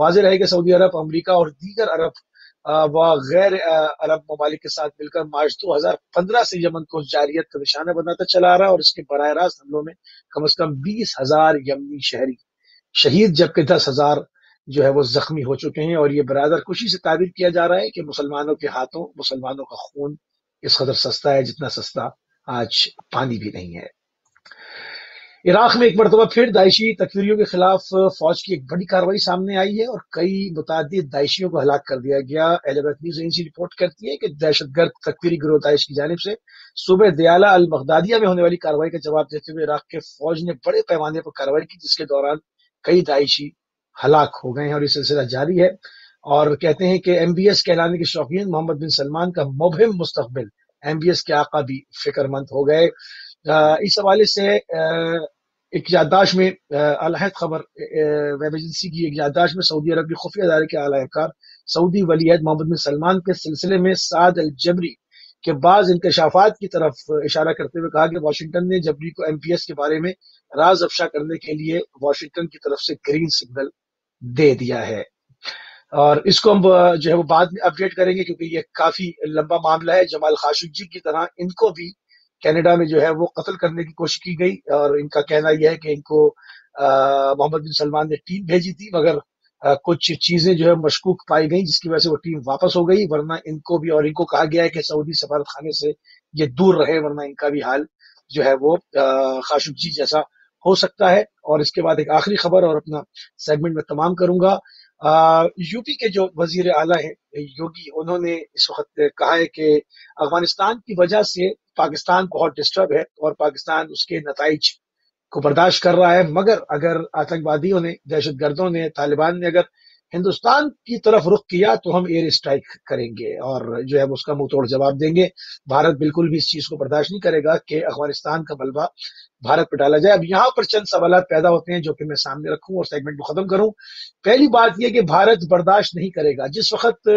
واضح رہے کہ سعودی عرب، امریکہ اور دیگر عرب و غیر عرب ممالک کے ساتھ مل کر مارچ 2015 سے یمن کو جارحیت کا نشانہ بناتا چلا آ رہا ہے، اور اس کے براہ راست حملوں میں کم از کم 20,000 یمنی شہری شہید جبکہ 10,000 جو ہے وہ زخمی ہو چکے ہیں، اور یہ برادر کشی سے تعبیر کیا جا رہا ہے کہ مسلمانوں کے ہاتھوں مسلمانوں کا خون اس قدر سستا ہے جتنا سستا آج پانی بھی نہیں ہے۔ عراق میں ایک مرتبہ پھر داعشی تکفیریوں کے خلاف فوج کی ایک بڑی کارروائی سامنے آئی ہے، اور کئی متعدد داعشیوں کو ہلاک کر دیا گیا۔ ایلیبرٹ نیوز ایجنسی رپورٹ کرتی ہے کہ دہشت گرد تکفیری گروہ داعش کی جانب سے صوبہ دیالہ البغدادیہ میں ہونے والی کارروائی کا جواب دیتے ہوئے عراق کے فوج نے بڑے پیمانے پر کارروائی کی، جس کے دوران کئی داعشی ہلاک ہو گئے ہیں، اور یہ سلسلہ جاری ہے۔ اور کہتے ہیں کہ ایم بی ایس کہلانے کے شوقین محمد بن سلمان کا مبہم مستقبل، ایم بی ایس کے آقا بھی فکر مند ہو گئے۔ اس حوالے سے ایک یادداشت میں الحد خبر ویب ایجنسی کی ایک یادداشت میں سعودی عرب کی خفیہ ادارے کے اعلی اہلکار سعودی ولی عہد محمد بن سلمان کے سلسلے میں سعد الجبری کے بعض انکشافات کی طرف اشارہ کرتے ہوئے کہا کہ واشنگٹن نے جبری کو ایم پی ایس کے بارے میں راز افشا کرنے کے لیے واشنگٹن کی طرف سے گرین سگنل دے دیا ہے، اور اس کو ہم جو ہے وہ بعد میں اپڈیٹ کریں گے کیونکہ یہ کافی لمبا معاملہ ہے۔ جمال خاشقجی کی طرح ان کو بھی کینیڈا میں جو ہے وہ قتل کرنے کی کوشش کی گئی، اور ان کا کہنا یہ ہے کہ ان کو محمد بن سلمان نے ٹیم بھیجی تھی، مگر کچھ چیزیں جو ہے مشکوک پائی گئیں جس کی وجہ سے وہ ٹیم واپس ہو گئی، ورنہ ان کو بھی، اور ان کو کہا گیا ہے کہ سعودی سفارت خانے سے یہ دور رہے، ورنہ ان کا بھی حال جو ہے وہ خاشقجی جیسا ہو سکتا ہے۔ اور اس کے بعد ایک آخری خبر اور اپنا سیگمنٹ میں تمام کروں گا۔ یو پی کے جو وزیر اعلیٰ ہیں یوگی، انہوں نے اس وقت کہا ہے کہ افغانستان کی وجہ سے پاکستان بہت ڈسٹرب ہے، اور پاکستان اس کے نتائج کو برداشت کر رہا ہے، مگر اگر آتنکوادیوں نے، دہشت گردوں نے، طالبان نے اگر ہندوستان کی طرف رخ کیا تو ہم ایئر اسٹرائک کریں گے، اور جو ہے اس کا منہ توڑ جواب دیں گے۔ بھارت بالکل بھی اس چیز کو برداشت نہیں کرے گا کہ افغانستان کا ملبہ بھارت پہ ڈالا جائے۔ اب یہاں پر چند سوالات پیدا ہوتے ہیں جو کہ میں سامنے رکھوں اور سیگمنٹ کو ختم کروں۔ پہلی بات یہ کہ بھارت برداشت نہیں کرے گا جس وقت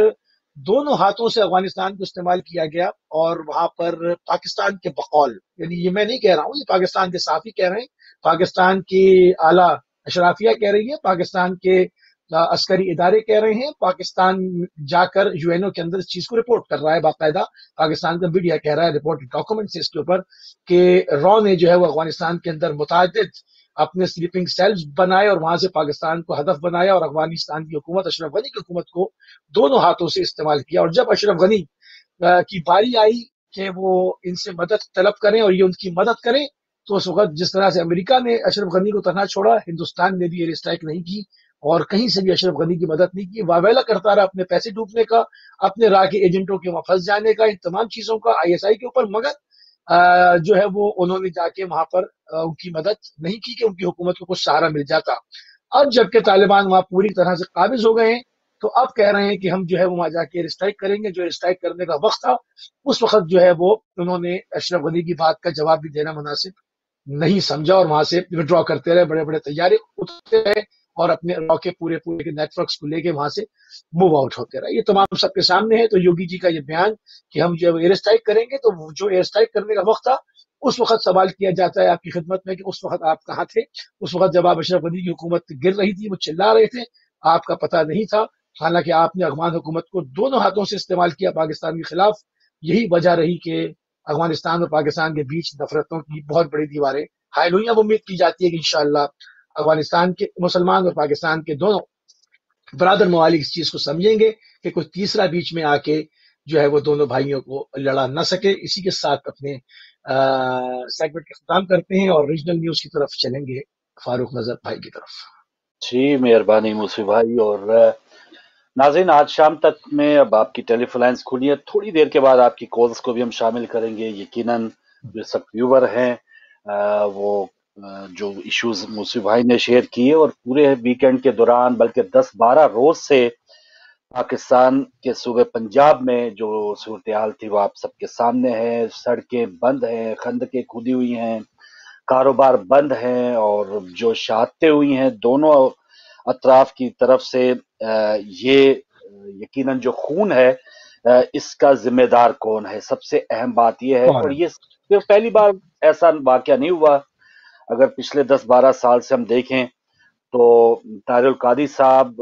دونوں ہاتھوں سے افغانستان کو استعمال کیا گیا، اور وہاں پر پاکستان کے بقول، یعنی یہ میں نہیں کہہ رہا ہوں، یہ پاکستان کے صحافی کہہ رہے ہیں، پاکستان کی اعلیٰ اشرافیہ کہہ رہی ہے، پاکستان کے عسکری ادارے کہہ رہے ہیں، پاکستان جا کر یو این او کے اندر اس چیز کو رپورٹ کر رہا ہے، باقاعدہ پاکستان کا میڈیا کہہ رہا ہے، رپورٹ ڈاکومنٹس اس کے اوپر، کہ رو نے جو ہے وہ افغانستان کے اندر متعدد اپنے سلیپنگ سیلز بنائے اور وہاں سے پاکستان کو ہدف بنایا، اور افغانستان کی حکومت، اشرف غنی کی حکومت کو دونوں ہاتھوں سے استعمال کیا۔ اور جب اشرف غنی کی باری آئی کہ وہ ان سے مدد طلب کریں اور یہ ان کی مدد کریں، تو اس وقت جس طرح سے امریکہ نے اشرف غنی کو تنہا چھوڑا، ہندوستان نے بھی ایئر اسٹرائک نہیں کی اور کہیں سے بھی اشرف غنی کی مدد نہیں کی، واویلا کرتا رہا اپنے پیسے ڈوبنے کا، اپنے راہ کے ایجنٹوں کے وہاں پھنس جانے کا، ان تمام چیزوں کا آئی ایس آئی کے اوپر، مگر جو ہے وہ انہوں نے جا کے وہاں پر ان کی مدد نہیں کی کہ ان کی حکومت کو کچھ سہارا مل جاتا۔ اب جبکہ طالبان وہاں پوری طرح سے قابض ہو گئے ہیں، تو اب کہہ رہے ہیں کہ ہم جو ہے وہ وہاں جا کے ایئر اسٹرائک کریں گے۔ جو ایئر اسٹرائک کرنے کا وقت تھا اس وقت جو ہے وہ انہوں نے اشرف غنی کی بات کا جواب بھی دینا مناسب نہیں سمجھا، اور وہاں سے وڈرا کرتے رہے، بڑے بڑے طیارے اٹھتے رہے اور اپنے را کے پورے نیٹ ورکس کو لے کے وہاں سے موو آؤٹ ہوتے رہے۔ یہ تمام سب کے سامنے ہے۔ تو یوگی جی کا یہ بیان کہ ہم جو ایئر اسٹرائک کریں گے، تو جو ایئر اسٹرائک کرنے کا وقت تھا اس وقت سوال کیا جاتا ہے آپ کی خدمت میں کہ اس وقت آپ کہاں تھے؟ اس وقت جب آپ اشرف غنی کی حکومت گر رہی تھی، وہ چلا رہے تھے، آپ کا پتہ نہیں تھا، حالانکہ آپ نے افغان حکومت کو دونوں ہاتھوں سے استعمال کیا پاکستان کے خلاف۔ یہی وجہ رہی کہ افغانستان اور پاکستان کے بیچ نفرتوں کی بہت بڑی دیواریں حائل ہوئی۔ اب امید کی جاتی ہے کہ انشاءاللہ افغانستان کے مسلمان اور پاکستان کے دونوں برادر ممالک اس چیز کو سمجھیں گے کہ کوئی تیسرا بیچ میں آ کے جو ہے وہ دونوں بھائیوں کو لڑا نہ سکے۔ اسی کے ساتھ اپنے سیگمنٹ کا اختتام کرتے ہیں اور ریجنل نیوز کی طرف چلیں گے، فاروق نظر بھائی کی طرف۔ جی مہربانی موسی بھائی۔ اور ناظرین، آج شام تک میں اب آپ کی ٹیلی فون لائنز کھلی ہے، تھوڑی دیر کے بعد آپ کی کالز کو بھی ہم شامل کریں گے۔ یقیناً جو سب ویور ہیں وہ جو ایشوز موسی بھائی نے شیئر کیے، اور پورے ویکینڈ کے دوران بلکہ 10-12 روز سے پاکستان کے صوبے پنجاب میں جو صورتحال تھی وہ آپ سب کے سامنے ہے۔ سڑکیں بند ہیں، خندقیں کھودی ہوئی ہیں، کاروبار بند ہیں، اور جو شہادتیں ہوئی ہیں دونوں اطراف کی طرف سے، یہ یقیناً جو خون ہے اس کا ذمہ دار کون ہے، سب سے اہم بات یہ ہے۔ اور یہ صرف پہلی بار ایسا واقعہ نہیں ہوا، اگر پچھلے 10-12 سال سے ہم دیکھیں تو طاہر القادری صاحب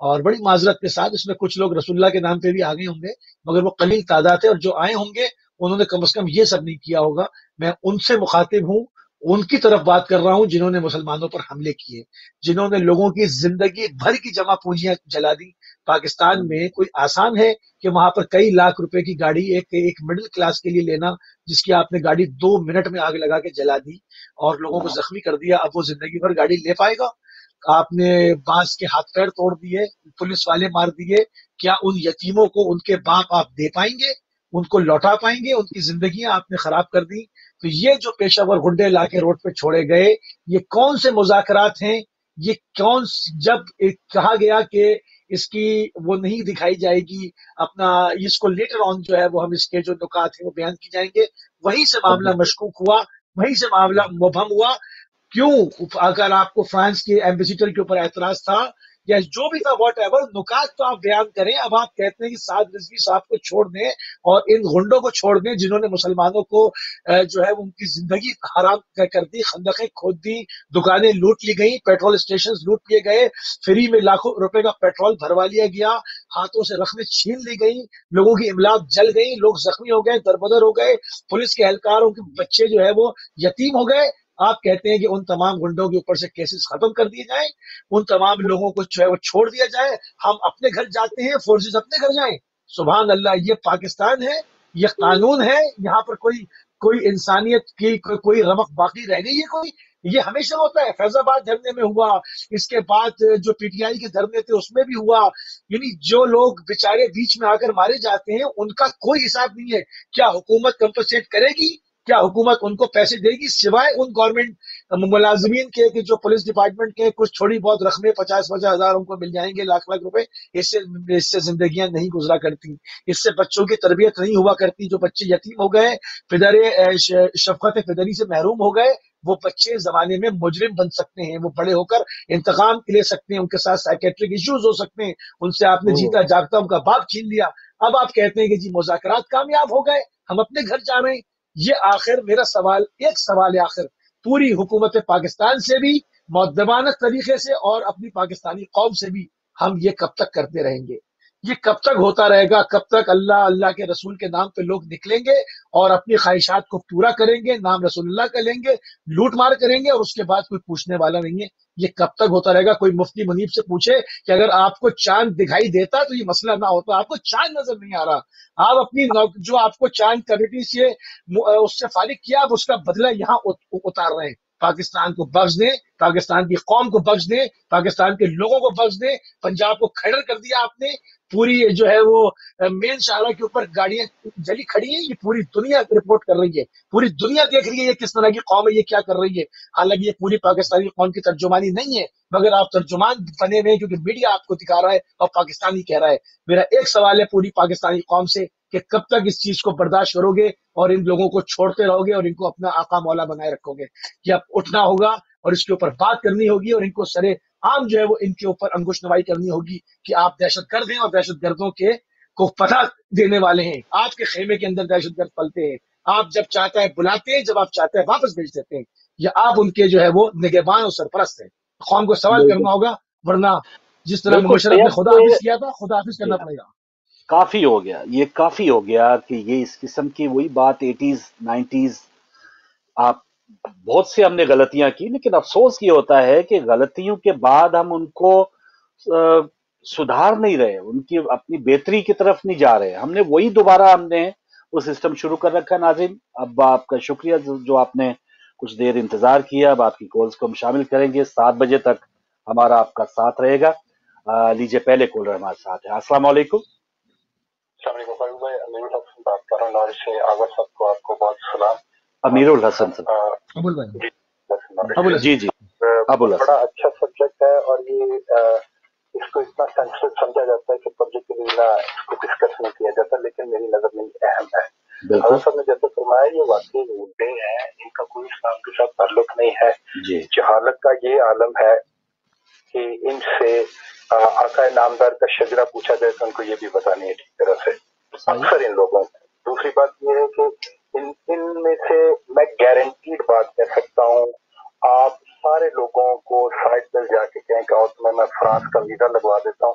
اور بڑی معذرت کے ساتھ اس میں کچھ لوگ رسول اللہ کے نام پہ بھی آ گئے ہوں گے، مگر وہ قلیل تعداد ہے، اور جو آئے ہوں گے انہوں نے کم از کم یہ سب نہیں کیا ہوگا۔ میں ان سے مخاطب ہوں، ان کی طرف بات کر رہا ہوں جنہوں نے مسلمانوں پر حملے کیے، جنہوں نے لوگوں کی زندگی بھر کی جمع پونجیاں جلا دی۔ پاکستان میں کوئی آسان ہے کہ وہاں پر کئی لاکھ روپے کی گاڑی ایک مڈل کلاس کے لیے لینا، جس کی آپ نے گاڑی 2 منٹ میں آگ لگا کے جلا دی اور لوگوں کو زخمی کر دیا، اب وہ زندگی بھر گاڑی لے پائے گا؟ آپ نے بانس کے ہاتھ پیر توڑ دیے، پولیس والے مار دیے، کیا ان یتیموں کو ان کے باپ آپ دے پائیں گے؟ ان کو لوٹا پائیں گے؟ ان کی زندگیاں آپ نے خراب کر دی۔ تو یہ جو پیشہ ور گنڈے لا کے روڈ پہ چھوڑے گئے، یہ کون سے مذاکرات ہیں؟ یہ جب کہا گیا کہ اس کی وہ نہیں دکھائی جائے گی، اپنا اس کو لیٹر آن جو ہے وہ ہم اس کے جو نکات ہیں وہ بیان کی جائیں گے، وہیں سے معاملہ مشکوک ہوا، وہیں سے معاملہ مبہم ہوا۔ کیوں؟ اگر آپ کو فرانس کے ایمبیسیڈر کے اوپر اعتراض تھا یا جو بھی تھا، واٹ ایور، نکات تو آپ بیان کریں۔ اب آپ کہتے ہیں کہ سعد رضوی صاحب کو چھوڑ دیں اور ان غنڈوں کو چھوڑ دیں جنہوں نے مسلمانوں کو جو ہے ان کی زندگی حرام کر دی، خندقیں کھود دی، دکانیں لوٹ لی گئیں، پیٹرول اسٹیشن لوٹ لیے گئے، فری میں لاکھوں روپے کا پیٹرول بھروا لیا گیا، ہاتھوں سے رقمیں چھین لی گئی، لوگوں کی املاک جل گئی، لوگ زخمی ہو گئے، دربدر ہو گئے، پولیس کے اہلکاروں کے بچے جو ہے وہ یتیم ہو گئے۔ آپ کہتے ہیں کہ ان تمام گنڈوں کے اوپر سے کیسز ختم کر دیے جائیں، ان تمام لوگوں کو جو ہے وہ چھوڑ دیا جائے، ہم اپنے گھر جاتے ہیں، فورسز اپنے گھر جائیں۔ سبحان اللہ! یہ پاکستان ہے، یہ قانون ہے، یہاں پر کوئی انسانیت کی کوئی رمق باقی رہ گئی ہے کوئی؟ یہ ہمیشہ ہوتا ہے، فیض آباد دھرنے میں ہوا، اس کے بعد جو پی ٹی آئی کے دھرنے تھے اس میں بھی ہوا۔ یعنی جو لوگ بیچارے بیچ میں آ کر مارے جاتے ہیں ان کا کوئی حساب نہیں ہے۔ کیا حکومت کمپنسیٹ کرے گی؟ کیا حکومت ان کو پیسے دے گی؟ سوائے ان گورنمنٹ ملازمین کے کہ جو پولیس ڈپارٹمنٹ کے کچھ تھوڑی بہت رقمیں 50,000 ان کو مل جائیں گے، لاکھ روپے، اس سے زندگیاں نہیں گزرا کرتی، اس سے بچوں کی تربیت نہیں ہوا کرتی۔ جو بچے یتیم ہو گئے، پدر شفقت پدری سے محروم ہو گئے، وہ بچے زمانے میں مجرم بن سکتے ہیں، وہ بڑے ہو کر انتقام لے سکتے ہیں، ان کے ساتھ سائیکیٹرک ایشوز ہو سکتے ہیں، ان سے آپ نے جیتا جاگتا ان کا باپ چھین لیا۔ اب آپ کہتے ہیں کہ جی مذاکرات کامیاب ہو گئے، ہم اپنے گھر جا رہے ہیں۔ یہ آخر میرا سوال، ایک سوال ہے آخر، پوری حکومت پاکستان سے بھی مؤدبانہ طریقے سے اور اپنی پاکستانی قوم سے بھی، ہم یہ کب تک کرتے رہیں گے؟ یہ کب تک ہوتا رہے گا؟ کب تک اللہ کے رسول کے نام پہ لوگ نکلیں گے اور اپنی خواہشات کو پورا کریں گے، نام رسول اللہ کا لیں گے، لوٹ مار کریں گے، اور اس کے بعد کوئی پوچھنے والا نہیں ہے؟ یہ کب تک ہوتا رہے گا؟ کوئی مفتی منیب سے پوچھے کہ اگر آپ کو چاند دکھائی دیتا تو یہ مسئلہ نہ ہوتا، آپ کو چاند نظر نہیں آ رہا، آپ اپنی جو آپ کو چاند کمیٹی سے اس سے فارغ کیا، آپ اس کا بدلہ یہاں اتار رہے ہیں۔ پاکستان کو بخش دیں، پاکستان کی قوم کو بخش دیں، پاکستان کے لوگوں کو بخش دیں۔ پنجاب کو کھڑر کر دیا آپ نے، پوری جو ہے وہ مین شاہراہ کے اوپر گاڑیاں جلی کھڑی ہیں، یہ پوری دنیا رپورٹ کر رہی ہے، پوری دنیا دیکھ رہی ہے یہ کس طرح کی قوم ہے، یہ کیا کر رہی ہے۔ حالانکہ یہ پوری پاکستانی قوم کی ترجمانی نہیں ہے، مگر آپ ترجمان بنے ہوئے ہیں کیونکہ میڈیا آپ کو دکھا رہا ہے اور پاکستانی کہہ رہا ہے۔ میرا ایک سوال ہے پوری پاکستانی قوم سے کہ کب تک اس چیز کو برداشت کرو گے اور ان لوگوں کو چھوڑتے رہو گے اور ان کو اپنا آقا مولا بنائے رکھو گے؟ کہ اب اٹھنا ہوگا اور اس کے اوپر بات کرنی ہوگی اور ان کو سرے عام جو ہے وہ ان کے اوپر انگوش نوائی کرنی ہوگی کہ آپ دہشت گرد ہیں اور دہشت گردوں کے کو پتہ دینے والے ہیں۔ آپ کے خیمے کے اندر دہشت گرد پلتے ہیں، آپ جب چاہتا ہے بلاتے ہیں، جب آپ چاہتے ہیں واپس بھیج دیتے ہیں، یا آپ ان کے جو ہے وہ نگہبان اور سرپرست ہیں؟ قوم کو سوال بالکل کرنا ہوگا، ورنہ جس طرح بالکل مشرف نے طیب خدا یہ حافظ کیا تھا، خدا حافظ کرنا پڑے گا۔ کافی ہو گیا، یہ کافی ہو گیا کہ یہ اس قسم کی وہی بات 80s 90s۔ آپ بہت سے ہم نے غلطیاں کی، لیکن افسوس یہ ہوتا ہے کہ غلطیوں کے بعد ہم ان کو سدھار نہیں رہے، ان کی اپنی بہتری کی طرف نہیں جا رہے، ہم نے وہی دوبارہ ہم نے وہ سسٹم شروع کر رکھا۔ ناظرین، اب آپ کا شکریہ جو آپ نے کچھ دیر انتظار کیا، اب آپ کی کالز کو ہم شامل کریں گے، 7 بجے تک ہمارا آپ کا ساتھ رہے گا۔ لیجیے پہلے کالر ہمارے ساتھ ہے۔ السلام علیکم۔ السلام علیکم فاروق بھائی، امیر الحسن بات کر رہا ہوں لاہور سے۔ آغا صاحب کو آپ کو بہت سلام۔ امیر الحسن صاحب۔ ابول بھائی، جی ابو الحسن، جی جی، ابو بڑا الحسن۔ اچھا سبجیکٹ ہے، اور یہ اس کو اتنا سینسٹیو سمجھا جاتا ہے کہ پبلکلی نہ اس کو ڈسکس نہیں کیا جاتا، لیکن میری نظر میں یہ اہم ہے۔ بالکل حضرت صاحب نے جیسے فرمایا یہ واقعی مدعے ہیں، ان کا کوئی اسلام کے ساتھ تعلق نہیں ہے۔ جی جہالت کا یہ عالم ہے کہ ان سے آقا نامدار کا شجرہ پوچھا جائے تو ان کو یہ بھی پتا نہیں ہے ٹھیک طرح سے، اکثر ان لوگوں کو۔ دوسری بات یہ ہے کہ ان میں سے میں گارنٹیڈ بات کہہ سکتا ہوں، آپ سارے لوگوں کو سائٹ پر جا کے کہیں کہ میں فرانس کا ویزا لگوا دیتا ہوں،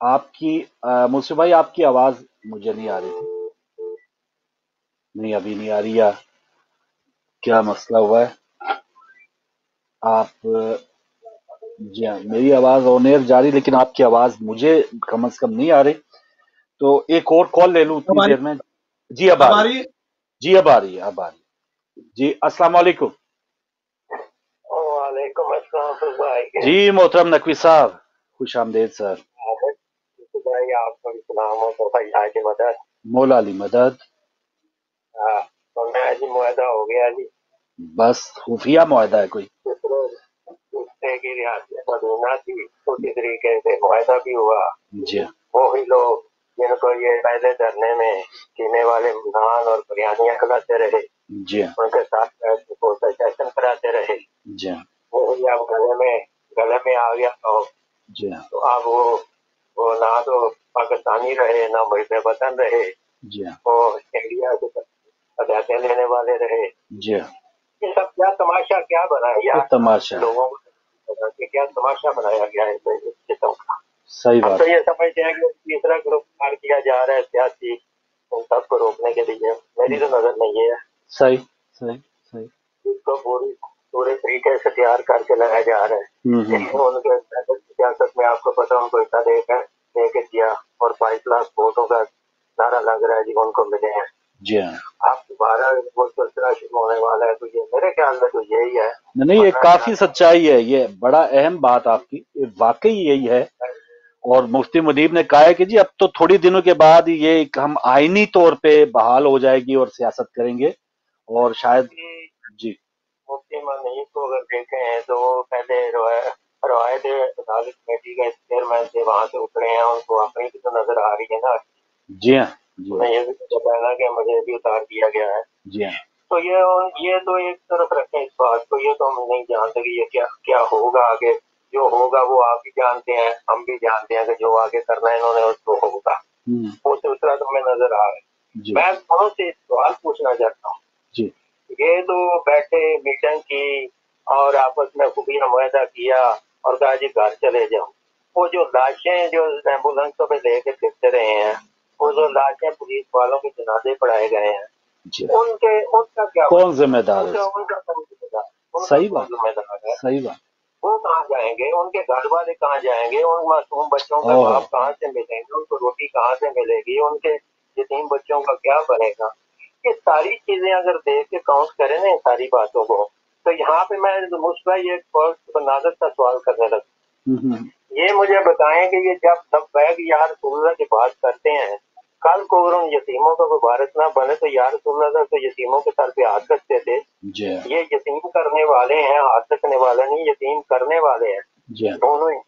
آپ کی موسی بھائی آپ کی آواز مجھے نہیں آ رہی تھی. نہیں ابھی نہیں آ رہی ہے. کیا مسئلہ ہوا ہے؟ آپ جی ہاں میری آواز آن ایئر جاری لیکن آپ کی آواز مجھے کم از کم نہیں آ رہی. تو ایک اور کال لے لوں اتنی دیر میں. جی اب آ رہی ہے. جی اب آ رہی ہے اب آ رہی ہے. جی السلام علیکم. وعلیکم السلام بھائی. جی محترم نقوی صاحب خوش آمدید سر. بھائی آپ کو بھی سلام ہو تو بھائی کی مدد مولا علی مدد. ہاں تو میں جی معاہدہ ہو گیا جی. بس خفیہ معاہدہ ہے کوئی. دوسرے کی ریاست مدینہ تھی اسی طریقے سے معاہدہ بھی ہوا. جی وہی لوگ جن کو یہ پہلے دھرنے میں سینے والے نان اور بریانیاں کھلاتے رہے جی ان کے ساتھ سیشن کراتے رہے جی وہی اب گلے میں آ گیا جی تو اب وہ نہ تو پاکستانی رہے نہ محب وطن رہے. جی وہ انڈیا کے اداتے لینے والے رہے. جی یہ سب کیا تماشا کیا بنایا یار تماشا لوگوں کو کیا تماشا بنایا گیا ہے اس قسم کا. صحیح ہم بات. تو یہ سمجھتے ہیں کہ تیسرا گروپ کار کیا جا رہا ہے سیاسی ان سب کو روکنے کے لیے. میری تو نظر نہیں ہے. صحیح صحیح صحیح. اس کو پورے طریقے سے تیار کر کے لایا جا رہا ہے. ان کے سیاست میں آپ کو پتا ان کو اتنا دے کے دیا اور 22 لاکھ ووٹوں کا نعرہ لگ رہا ہے جی ان کو ملے ہیں. جی ہاں آپ دوبارہ وہ سلسلہ شروع ہونے والا ہے تو یہ میرے خیال میں تو یہی ہے. نہیں یہ کافی سچائی ہے. یہ بڑا اہم بات آپ کی واقعی یہی ہے. اور مفتی منیب نے کہا ہے کہ جی اب تو تھوڑی دنوں کے بعد یہ ہم آئینی طور پہ بحال ہو جائے گی اور سیاست کریں گے اور شاید. جی مفتی منیب کو اگر دیکھیں ہیں تو وہ پہلے روایت عدالت کمیٹی کا چیئرمین تھے وہاں سے اترے ہیں. ان کو اپنی بھی تو نظر آ رہی ہے نا. جی ہاں جی میں یہ بھی بتایا کہ مجھے بھی اتار دیا گیا ہے. جی ہاں تو یہ تو ایک طرف رکھیں اس بات کو. یہ تو ہم نہیں جانتے کہ یہ کیا ہوگا آگے. جو ہوگا وہ آپ بھی جانتے ہیں ہم بھی جانتے ہیں کہ جو آگے کرنا ہے انہوں نے اس کو ہوگا. وہ سلسلہ تو ہمیں نظر آ رہا ہے. میں بہت سے سوال پوچھنا چاہتا ہوں. جی یہ تو بیٹھے میٹنگ کی اور آپس میں خفیہ معاہدہ کیا اور کہا جی گھر چلے جاؤ. وہ جو لاشیں جو ایمبولینسوں پہ لے کے پھرتے رہے ہیں وہ جو لاشیں پولیس والوں کے جنازے پڑھائے گئے ہیں ان کا کیا کون ذمہ دار ہے؟ ان کا کون ذمہ دار؟ صحیح بات. ذمہ دار ہے. صحیح بات. وہ کہاں جائیں گے؟ ان کے گھر والے کہاں جائیں گے؟ ان معصوم بچوں کا باپ کہاں سے ملیں گے؟ ان کو روٹی کہاں سے ملے گی؟ ان کے یتیم بچوں کا کیا بنے گا؟ یہ ساری چیزیں اگر دیکھ کے کاؤنٹ کریں نا ساری باتوں کو تو یہاں پہ میں مشکل یہ نازک کا سوال کرنے لگا. یہ مجھے بتائیں کہ یہ جب سب بیگ یا رسول اللہ کی بات کرتے ہیں کل کو اگر ان یتیموں کا کوئی وارث نہ بنے تو یا رسول اللہ تو یتیموں کے سر پہ ہاتھ رکھتے تھے. یہ یتیم کرنے والے ہیں ہاتھ رکھنے والے نہیں یتیم کرنے والے ہیں دونوں ہی.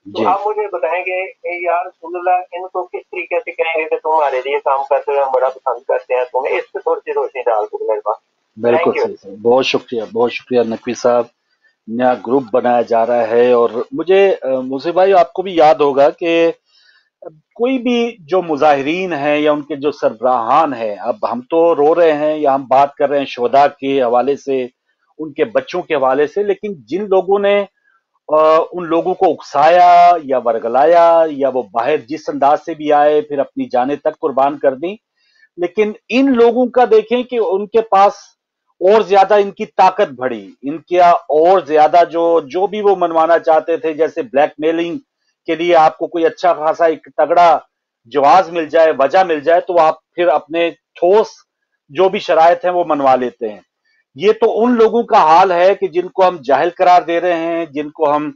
تو آپ مجھے بتائیں گے یا رسول اللہ ان کو کس طریقے سے کہیں گے کہ تم ہمارے لیے کام کرتے ہو ہم بڑا پسند کرتے ہیں تمہیں. اس پہ تھوڑی سی روشنی ڈال دو میرے پاس. بالکل صحیح. بہت شکریہ نقوی صاحب. نیا گروپ بنایا جا رہا ہے اور مجھے موسی بھائی آپ کو بھی یاد ہوگا کہ کوئی بھی جو مظاہرین ہیں یا ان کے جو سربراہان ہیں اب ہم تو رو رہے ہیں یا ہم بات کر رہے ہیں شہداء کے حوالے سے ان کے بچوں کے حوالے سے لیکن جن لوگوں نے ان لوگوں کو اکسایا یا ورگلایا یا وہ باہر جس انداز سے بھی آئے پھر اپنی جانیں تک قربان کر دیں لیکن ان لوگوں کا دیکھیں کہ ان کے پاس اور زیادہ ان کی طاقت بڑھی ان کیا اور زیادہ جو بھی وہ منوانا چاہتے تھے جیسے بلیک میلنگ کے لیے آپ کو کوئی اچھا خاصا ایک تگڑا جواز مل جائے وجہ مل جائے تو آپ پھر اپنے ٹھوس جو بھی شرائط ہیں وہ منوا لیتے ہیں. یہ تو ان لوگوں کا حال ہے کہ جن کو ہم جاہل قرار دے رہے ہیں جن کو ہم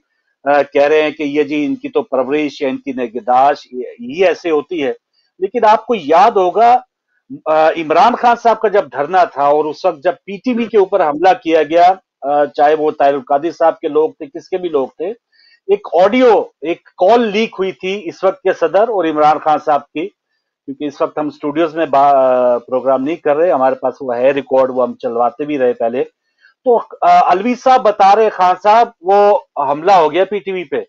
کہہ رہے ہیں کہ یہ جی ان کی تو پرورش یا ان کی نگہداشت یہ ایسے ہوتی ہے. لیکن آپ کو یاد ہوگا عمران خان صاحب کا جب دھرنا تھا اور اس وقت جب پی ٹی وی کے اوپر حملہ کیا گیا چاہے وہ طاہر القادری صاحب کے لوگ تھے کس کے بھی لوگ تھے ایک آڈیو ایک کال لیک ہوئی تھی اس وقت کے صدر اور عمران خان صاحب کی کیونکہ اس وقت ہم اسٹوڈیوز میں پروگرام نہیں کر رہے ہمارے پاس وہ ہے ریکارڈ وہ ہم چلواتے بھی رہے پہلے تو الوی صاحب بتا رہے خان صاحب وہ حملہ ہو گیا پی ٹی وی پہ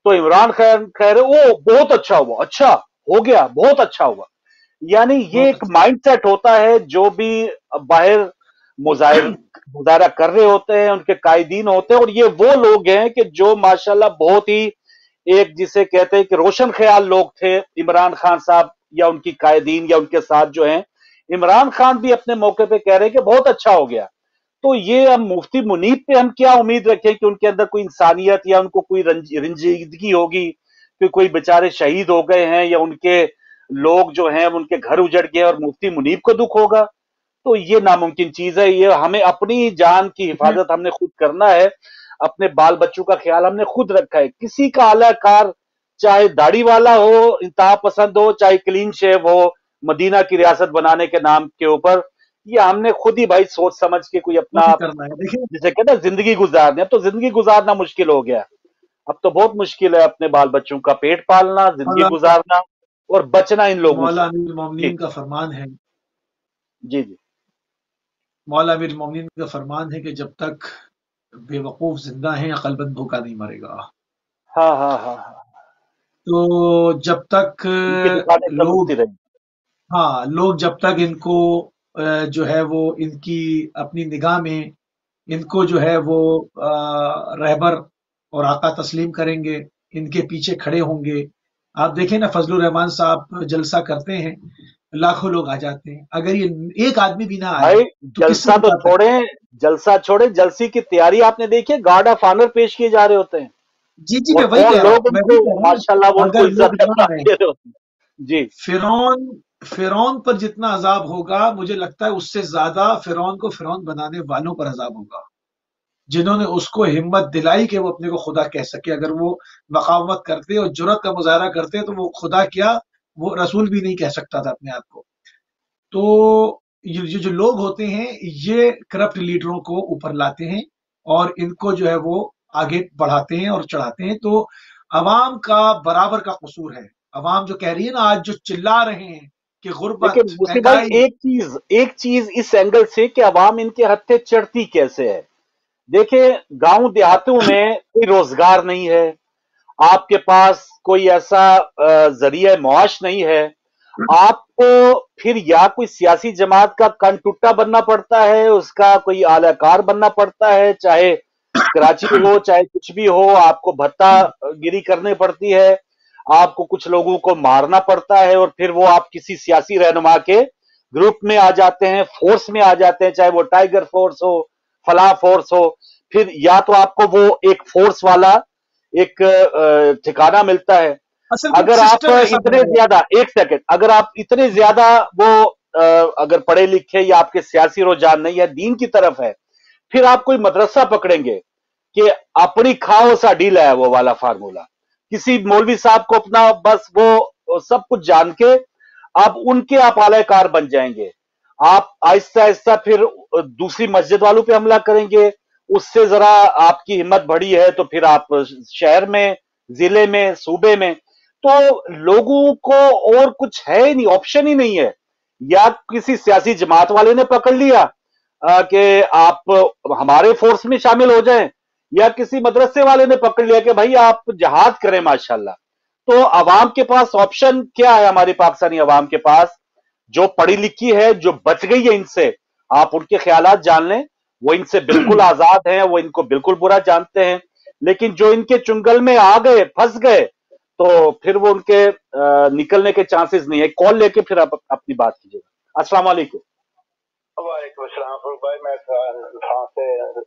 تو عمران خان کہہ رہے وہ بہت اچھا ہوا اچھا ہو گیا بہت اچھا ہوا. یعنی یہ ایک مائنڈ سیٹ ہوتا ہے جو بھی باہر مظاہرہ کر رہے ہوتے ہیں ان کے قائدین ہوتے ہیں اور یہ وہ لوگ ہیں کہ جو ماشاءاللہ بہت ہی ایک جسے کہتے ہیں کہ روشن خیال لوگ تھے عمران خان صاحب یا ان کی قائدین یا ان کے ساتھ جو ہیں. عمران خان بھی اپنے موقع پہ کہہ رہے ہیں کہ بہت اچھا ہو گیا. تو یہ ہم مفتی منیب پہ ہم کیا امید رکھیں کہ ان کے اندر کوئی انسانیت یا ان کو کوئی رنجیدگی ہوگی کہ کوئی بیچارے شہید ہو گئے ہیں یا ان کے لوگ جو ہیں ان کے گھر اجڑ گئے اور مفتی منیب کو دکھ ہوگا؟ تو یہ ناممکن چیز ہے. یہ ہمیں اپنی جان کی حفاظت ہم نے خود کرنا ہے، اپنے بال بچوں کا خیال ہم نے خود رکھا ہے. کسی کا اعلی کار چاہے داڑھی والا ہو، انتہا پسند ہو، چاہے کلین شیو ہو، مدینہ کی ریاست بنانے کے نام کے اوپر، یہ ہم نے خود ہی بھائی سوچ سمجھ کے کوئی اپنا کرنا ہے. دیکھیں جسے کہتے ہیں زندگی گزارنے. اب تو زندگی گزارنا مشکل ہو گیا، اب تو بہت مشکل ہے اپنے بال بچوں کا پیٹ پالنا، زندگی گزارنا اور بچنا ان لوگوں سے. مولا امیر المومنین کا فرمان ہے، جی جی مولا امیر المومنین کا فرمان ہے کہ جب تک بے وقوف زندہ ہیں عقل مند بھوکا نہیں مرے گا. ہاں ہاں ہاں ہاں، تو جب تک ان کی دکانیں لوگ چمکتی رہیں. لوگ جب تک ان کو جو ہے وہ ان کی اپنی نگاہ میں ان کو جو ہے وہ رہبر اور آقا تسلیم کریں گے، ان کے پیچھے کھڑے ہوں گے. آپ دیکھیں نا فضل الرحمان صاحب جلسہ کرتے ہیں، لاکھوں لوگ آ جاتے ہیں. اگر یہ ایک آدمی بھی نہ آئے بھائی تو کس سے جلسہ تو بتاتا ہے؟ چھوڑیں، جلسہ چھوڑیں، جلسے کی تیاری آپ نے دیکھی ہے، گارڈ آف آنر پیش کیے جا رہے ہوتے ہیں جی اور میں وہی کون کہہ رہا لوگ ہوں، ان کو ماشاءاللہ وہ ان کو اگر لوگ عزت نہ احترام آئے. دے رہے ہوتے ہیں. جی فرعون پر جتنا عذاب ہوگا مجھے لگتا ہے اس سے زیادہ فرعون کو فرعون بنانے والوں پر عذاب ہوگا، جنہوں نے اس کو ہمت دلائی کہ وہ اپنے کو خدا کہہ سکے. اگر وہ مقاومت کرتے اور جرأت کا مظاہرہ کرتے تو وہ خدا کیا، وہ رسول بھی نہیں کہہ سکتا تھا اپنے آپ کو. تو یہ جو لوگ ہوتے ہیں یہ کرپٹ لیڈروں کو اوپر لاتے ہیں اور ان کو جو ہے وہ آگے بڑھاتے ہیں اور چڑھاتے ہیں. تو عوام کا برابر کا قصور ہے. عوام جو کہہ رہی ہے نا آج جو چلا رہے ہیں کہ غربت، لیکن مسلم بھائی مہنگائی، ایک چیز اس اینگل سے کہ عوام ان کے ہتھے چڑھتی کیسے ہے. دیکھیں گاؤں دیہاتوں میں کوئی روزگار نہیں ہے، آپ کے پاس کوئی ایسا ذریعہ معاش نہیں ہے، آپ کو پھر یا کوئی سیاسی جماعت کا کن ٹٹا بننا پڑتا ہے، اس کا کوئی اعلی کار بننا پڑتا ہے، چاہے کراچی ہو چاہے کچھ بھی ہو، آپ کو بھتہ گیری کرنی پڑتی ہے، آپ کو کچھ لوگوں کو مارنا پڑتا ہے اور پھر وہ آپ کسی سیاسی رہنما کے گروپ میں آ جاتے ہیں، فورس میں آ جاتے ہیں، چاہے وہ ٹائیگر فورس ہو، فلاں فورس ہو. پھر یا تو آپ کو وہ ایک فورس والا ایک ٹھکانہ ملتا ہے. اصل میں اگر آپ سسٹم ایسا اتنے بنا ہوا زیادہ ایک سیکنڈ اگر آپ اتنے زیادہ وہ اگر پڑھے لکھے یا آپ کے سیاسی رجحان نہیں ہے، دین کی طرف ہے، پھر آپ کوئی مدرسہ پکڑیں گے کہ اپنی کھاؤ ساڈی لے وہ والا فارمولا. کسی مولوی صاحب کو اپنا بس وہ سب کچھ جان کے آپ ان کے آپ اعلی کار بن جائیں گے. آپ آہستہ آہستہ پھر دوسری مسجد والوں پہ حملہ کریں گے، اس سے ذرا آپ کی ہمت بڑھی ہے تو پھر آپ شہر میں، ضلع میں، صوبے میں. تو لوگوں کو اور کچھ ہے ہی نہیں، آپشن ہی نہیں ہے. یا کسی سیاسی جماعت والے نے پکڑ لیا کہ آپ ہمارے فورس میں شامل ہو جائیں، یا کسی مدرسے والے نے پکڑ لیا کہ بھائی آپ جہاد کریں. ماشاءاللہ تو عوام کے پاس آپشن کیا ہے؟ ہماری پاکستانی عوام کے پاس جو پڑھی لکھی ہے، جو بچ گئی ہے ان سے، آپ ان کے خیالات جان لیں، وہ ان سے بالکل آزاد ہیں، وہ ان کو بالکل برا جانتے ہیں. لیکن جو ان کے چنگل میں آ گئے، پھنس گئے، تو پھر وہ ان کے نکلنے کے چانسز نہیں ہے. کال لے کے پھر آپ اپنی بات کیجیے گا. السلام علیکم. وعلیکم السلام فروغ بھائی، میں فرانس سے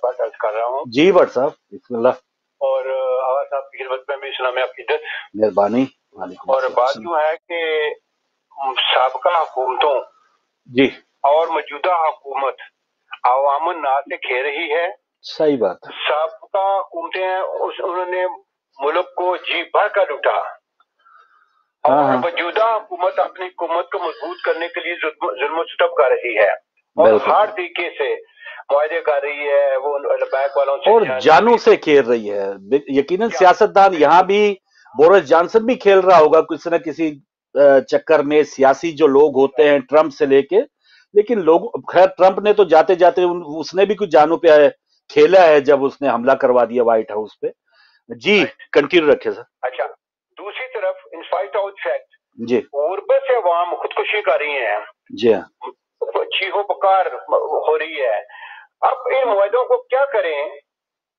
بات عرض کر رہا ہوں. جی بٹ صاحب بسم اللہ. اور آغا صاحب کی خدمت میں بھی اسلامی عقیدت، مہربانی. اور بات یوں ہے کہ سابقہ حکومتوں جی اور موجودہ حکومت عوام الناس سے کھیر رہی ہے. صحیح بات ہے. سابقہ حکومتیں انہوں نے ملک کو جی بھر کر لوٹا، اور موجودہ حکومت اپنی حکومت کو مضبوط کرنے کے لیے ظلم و ستم کر رہی ہے اور ہر طریقے سے معاہدے کر رہی ہے، وہ بیک والوں سے اور جانوں سے کھیل رہی ہے. یقیناً سیاستدان یہاں بھی بورس جانسن بھی کھیل رہا ہوگا کسی نہ کسی چکر میں، سیاسی جو لوگ ہوتے ہیں ٹرمپ سے لے کے. لیکن لوگ خیر ٹرمپ نے تو جاتے جاتے اس نے بھی کچھ جانوں پہ کھیلا ہے جب اس نے حملہ کروا دیا وائٹ ہاؤس پہ. جی کنٹینیو رکھے سر. اچھا، دوسری طرف انسپائٹ آف فیکٹ جی غربت سے عوام خودکشی کر رہی ہیں، جی ہاں، چیخو پکار ہو رہی ہے. اب ان معاہدوں کو کیا کریں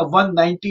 190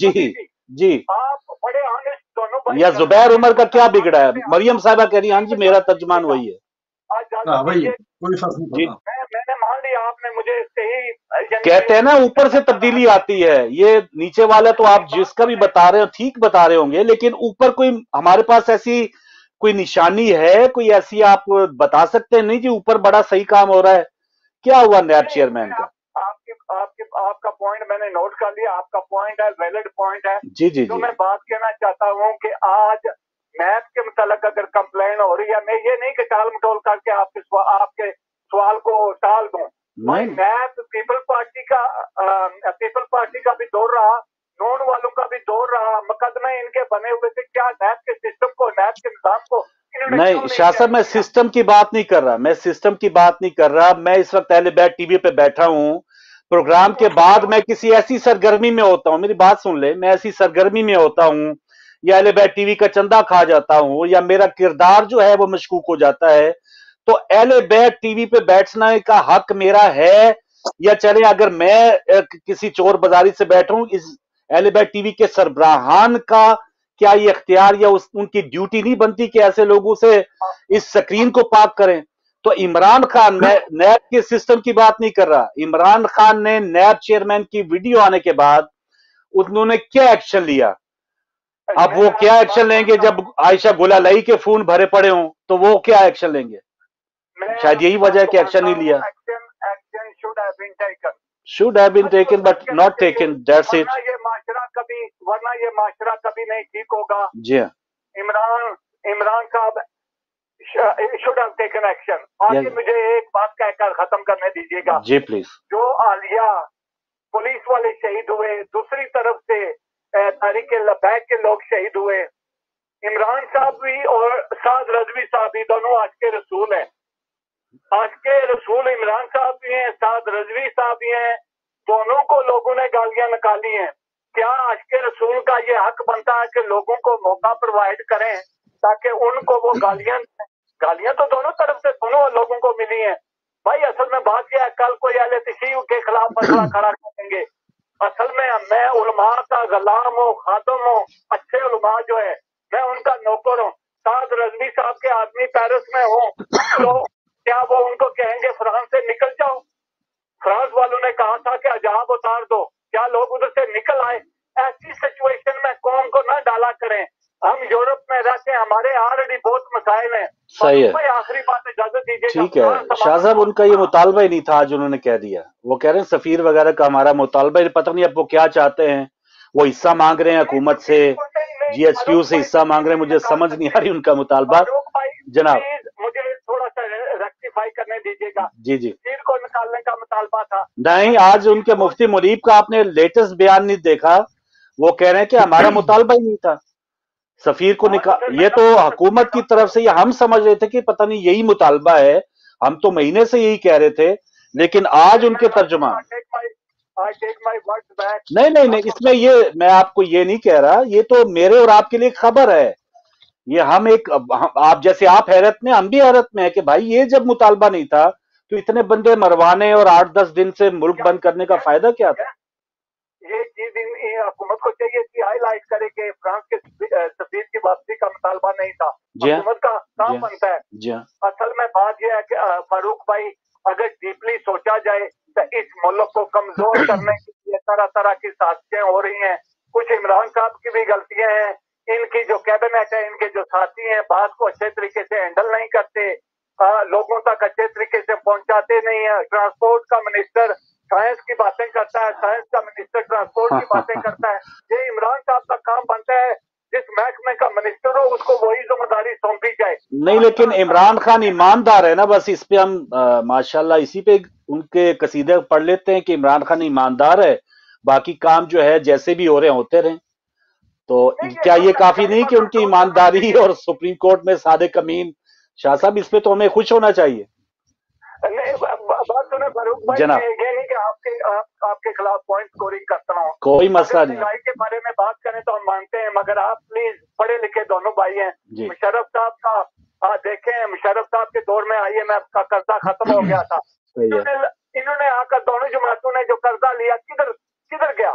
جی جی آپ بڑے آنےسٹ دونوں یا زبیر عمر کا کیا بگڑا ہے؟ مریم صاحبہ کہہ رہی ہیں ہاں جی میرا ترجمان وہی ہے. جی میں نے مان لیا آپ نے مجھے صحیح کہتے ہیں نا اوپر سے تبدیلی آتی ہے. یہ نیچے والا تو آپ جس کا بھی بتا رہے ہو ٹھیک بتا رہے ہوں گے، لیکن اوپر کوئی ہمارے پاس ایسی کوئی نشانی ہے، کوئی ایسی آپ بتا سکتے ہیں؟ نہیں جی اوپر بڑا صحیح کام ہو رہا ہے. کیا ہوا نیب چیئرمین کا؟ آپ کا پوائنٹ میں نے نوٹ کر لیا، آپ کا پوائنٹ ہے، ویلڈ پوائنٹ ہے. جی جی تو جی میں بات کہنا چاہتا ہوں کہ آج نیب کے متعلق اگر کمپلین ہو رہی ہے، میں یہ نہیں کہ ٹال مٹول کر کے آپ کے سوال کو ٹال دوں. نیب پیپل پارٹی کا بھی دور رہا، نون والوں کا بھی دور رہا، مقدمے ان کے بنے ہوئے تھے. کیا نیب کے سسٹم کو، نیب کے نظام کو نہیں شاہ صاحب میں سسٹم کی بات نہیں کر رہا، میں سسٹم کی بات نہیں کر رہا. میں اس وقت اہل بیت ٹی وی پہ بیٹھا ہوں، پروگرام کے بعد میں کسی ایسی سرگرمی میں ہوتا ہوں، میری بات سن لے، میں ایسی سرگرمی میں ہوتا ہوں یا اہل بیت ٹی وی کا چندہ کھا جاتا ہوں یا میرا کردار جو ہے وہ مشکوک ہو جاتا ہے، تو اہل بیت ٹی وی پہ بیٹھنے کا حق میرا ہے. یا چلے اگر میں کسی چور بازاری سے بیٹھوں، اس اہل بیت ٹی وی کے سربراہان کا کیا یہ اختیار یا ان کی ڈیوٹی نہیں بنتی کہ ایسے لوگوں سے اس سکرین کو پاک کریں؟ تو عمران خان، میں نیب کے سسٹم کی بات نہیں کر رہا، عمران خان نے نیب چیئرمین کی ویڈیو آنے کے بعد انہوں نے کیا ایکشن لیا؟ اب وہ کیا ایکشن لیں گے جب عائشہ گلالئی کے فون بھرے پڑے ہوں تو وہ کیا ایکشن لیں گے؟ شاید یہی وجہ ہے کہ ایکشن نہیں لیا. should have been taken but not taken, that's it. ورنہ یہ معاشرہ کبھی نہیں ٹھیک ہوگا. جی ہاں عمران صاحب should have taken action. آگے مجھے ایک بات کہہ کر ختم کرنے دیجیے گا. جی پلیز. جو عالیہ پولیس والے شہید ہوئے، دوسری طرف سے تحریک لبیک کے لوگ شہید ہوئے. عمران صاحب بھی اور سعد رضوی صاحب بھی دونوں آج کے رسول ہیں. آج کے رسول عمران صاحب بھی ہیں، سعد رضوی صاحب بھی ہیں. دونوں کو لوگوں نے گالیاں نکالی ہیں. کیا آج کے رسول کا یہ حق بنتا ہے کہ لوگوں کو موقع پرووائڈ کریں تاکہ ان کو وہ گالیاں تو دونوں طرف سے دونوں لوگوں کو ملی ہیں. بھائی اصل میں بات یہ ہے، کل کوئی اہل تشیع کے خلاف مسئلہ کھڑا کریں گے. اصل میں علماء کا غلام ہوں، خادم ہوں، اچھے علماء جو ہے میں ان کا نوکر ہوں. سعد رضوی صاحب کے آدمی پیرس میں ہوں تو کیا وہ ان کو کہیں گے فرانس سے نکل جاؤ؟ فرانس والوں نے کہا تھا کہ حجاب اتار دو، کیا لوگ ادھر سے نکل آئے؟ ایسی سچویشن میں قوم کو نہ ڈالا کریں. ہم یورپ میں رہتے ہیں، ہمارے آلریڈی بہت مسائل ہیں. صحیح ہے، آخری بات اجازت دیجیے. ٹھیک ہے شاہ صاحب، ان کا یہ مطالبہ ہی نہیں تھا آج انہوں نے کہہ دیا. وہ کہہ رہے ہیں سفیر وغیرہ کا ہمارا مطالبہ ہی، پتہ نہیں اب وہ کیا چاہتے ہیں. وہ حصہ مانگ رہے ہیں حکومت سے، جی ایچ کیو سے حصہ مانگ رہے ہیں. مجھے سمجھ نہیں آ رہی ان کا مطالبہ. جناب مجھے تھوڑا سا ریکٹیفائی کرنے دیجیے گا. جی جی سفیر کو نکالنے کا مطالبہ تھا. نہیں، آج ان کے مفتی منیب کا آپ نے لیٹسٹ بیان نہیں دیکھا؟ وہ کہہ رہے ہیں کہ ہمارا مطالبہ ہی نہیں تھا سفیر کو نکال. یہ تو حکومت کی طرف سے، یہ ہم سمجھ رہے تھے کہ پتہ نہیں یہی مطالبہ ہے، ہم تو مہینے سے یہی کہہ رہے تھے، لیکن آج ان کے ترجمان نہیں، اس میں یہ میں آپ کو یہ نہیں کہہ رہا، یہ تو میرے اور آپ کے لیے خبر ہے. یہ ہم ایک آپ جیسے آپ حیرت میں، ہم بھی حیرت میں ہے کہ بھائی یہ جب مطالبہ نہیں تھا تو اتنے بندے مروانے اور 8-10 دن سے ملک بند کرنے کا فائدہ کیا تھا؟ یہ چیز حکومت کو چاہیے کہ ہائی لائٹ کرے کہ فرانس کے سفیر کی واپسی کا مطالبہ نہیں تھا. حکومت کا کام بنتا ہے. اصل میں بات یہ ہے کہ فاروق بھائی، اگر ڈیپلی سوچا جائے تو اس ملک کو کمزور کرنے کے لیے طرح طرح کی سازشیں ہو رہی ہیں. کچھ عمران صاحب کی بھی غلطیاں ہیں، ان کی جو کیبنٹ ہے، ان کے جو ساتھی ہیں بات کو اچھے طریقے سے ہینڈل نہیں کرتے، لوگوں تک اچھے طریقے سے پہنچاتے نہیں ہیں. ٹرانسپورٹ کا منسٹر سائنس کی باتیں کرتا ہے، سائنس کا منسٹر ٹرانسپورٹ کی باتیں کرتا ہے. یہ عمران صاحب کا کام بنتا ہے جس محکمے کا منسٹر ہو اس کو وہی ذمہ داری سونپی جائے. نہیں لیکن عمران خان ایماندار ہے نا، بس اس پہ ہم ماشاءاللہ اسی پہ ان کے قصیدے پڑھ لیتے ہیں کہ عمران خان ایماندار ہے، باقی کام جو ہے جیسے بھی ہو رہے ہیں ہوتے رہیں. تو کیا یہ کافی نہیں کہ ان کی ایمانداری اور سپریم کورٹ میں صادق امین؟ شاہ صاحب اس پہ تو ہمیں خوش ہونا چاہیے. بات سنیں فاروق بھائی، جناب یہ نہیں کہ آپ کے خلاف پوائنٹ سکورنگ کرتا ہوں، کوئی مسئلہ نہیں. مہنگائی کے بارے میں بات کریں تو ہم مانتے ہیں، مگر آپ پلیز پڑھے لکھے دونوں بھائی ہیں. مشرف صاحب کا دیکھیں، مشرف صاحب کے دور میں آئی ایم ایف کا قرضہ ختم ہو گیا تھا. انہوں نے آ کر دونوں جماعتوں نے جو قرضہ لیا کدھر گیا؟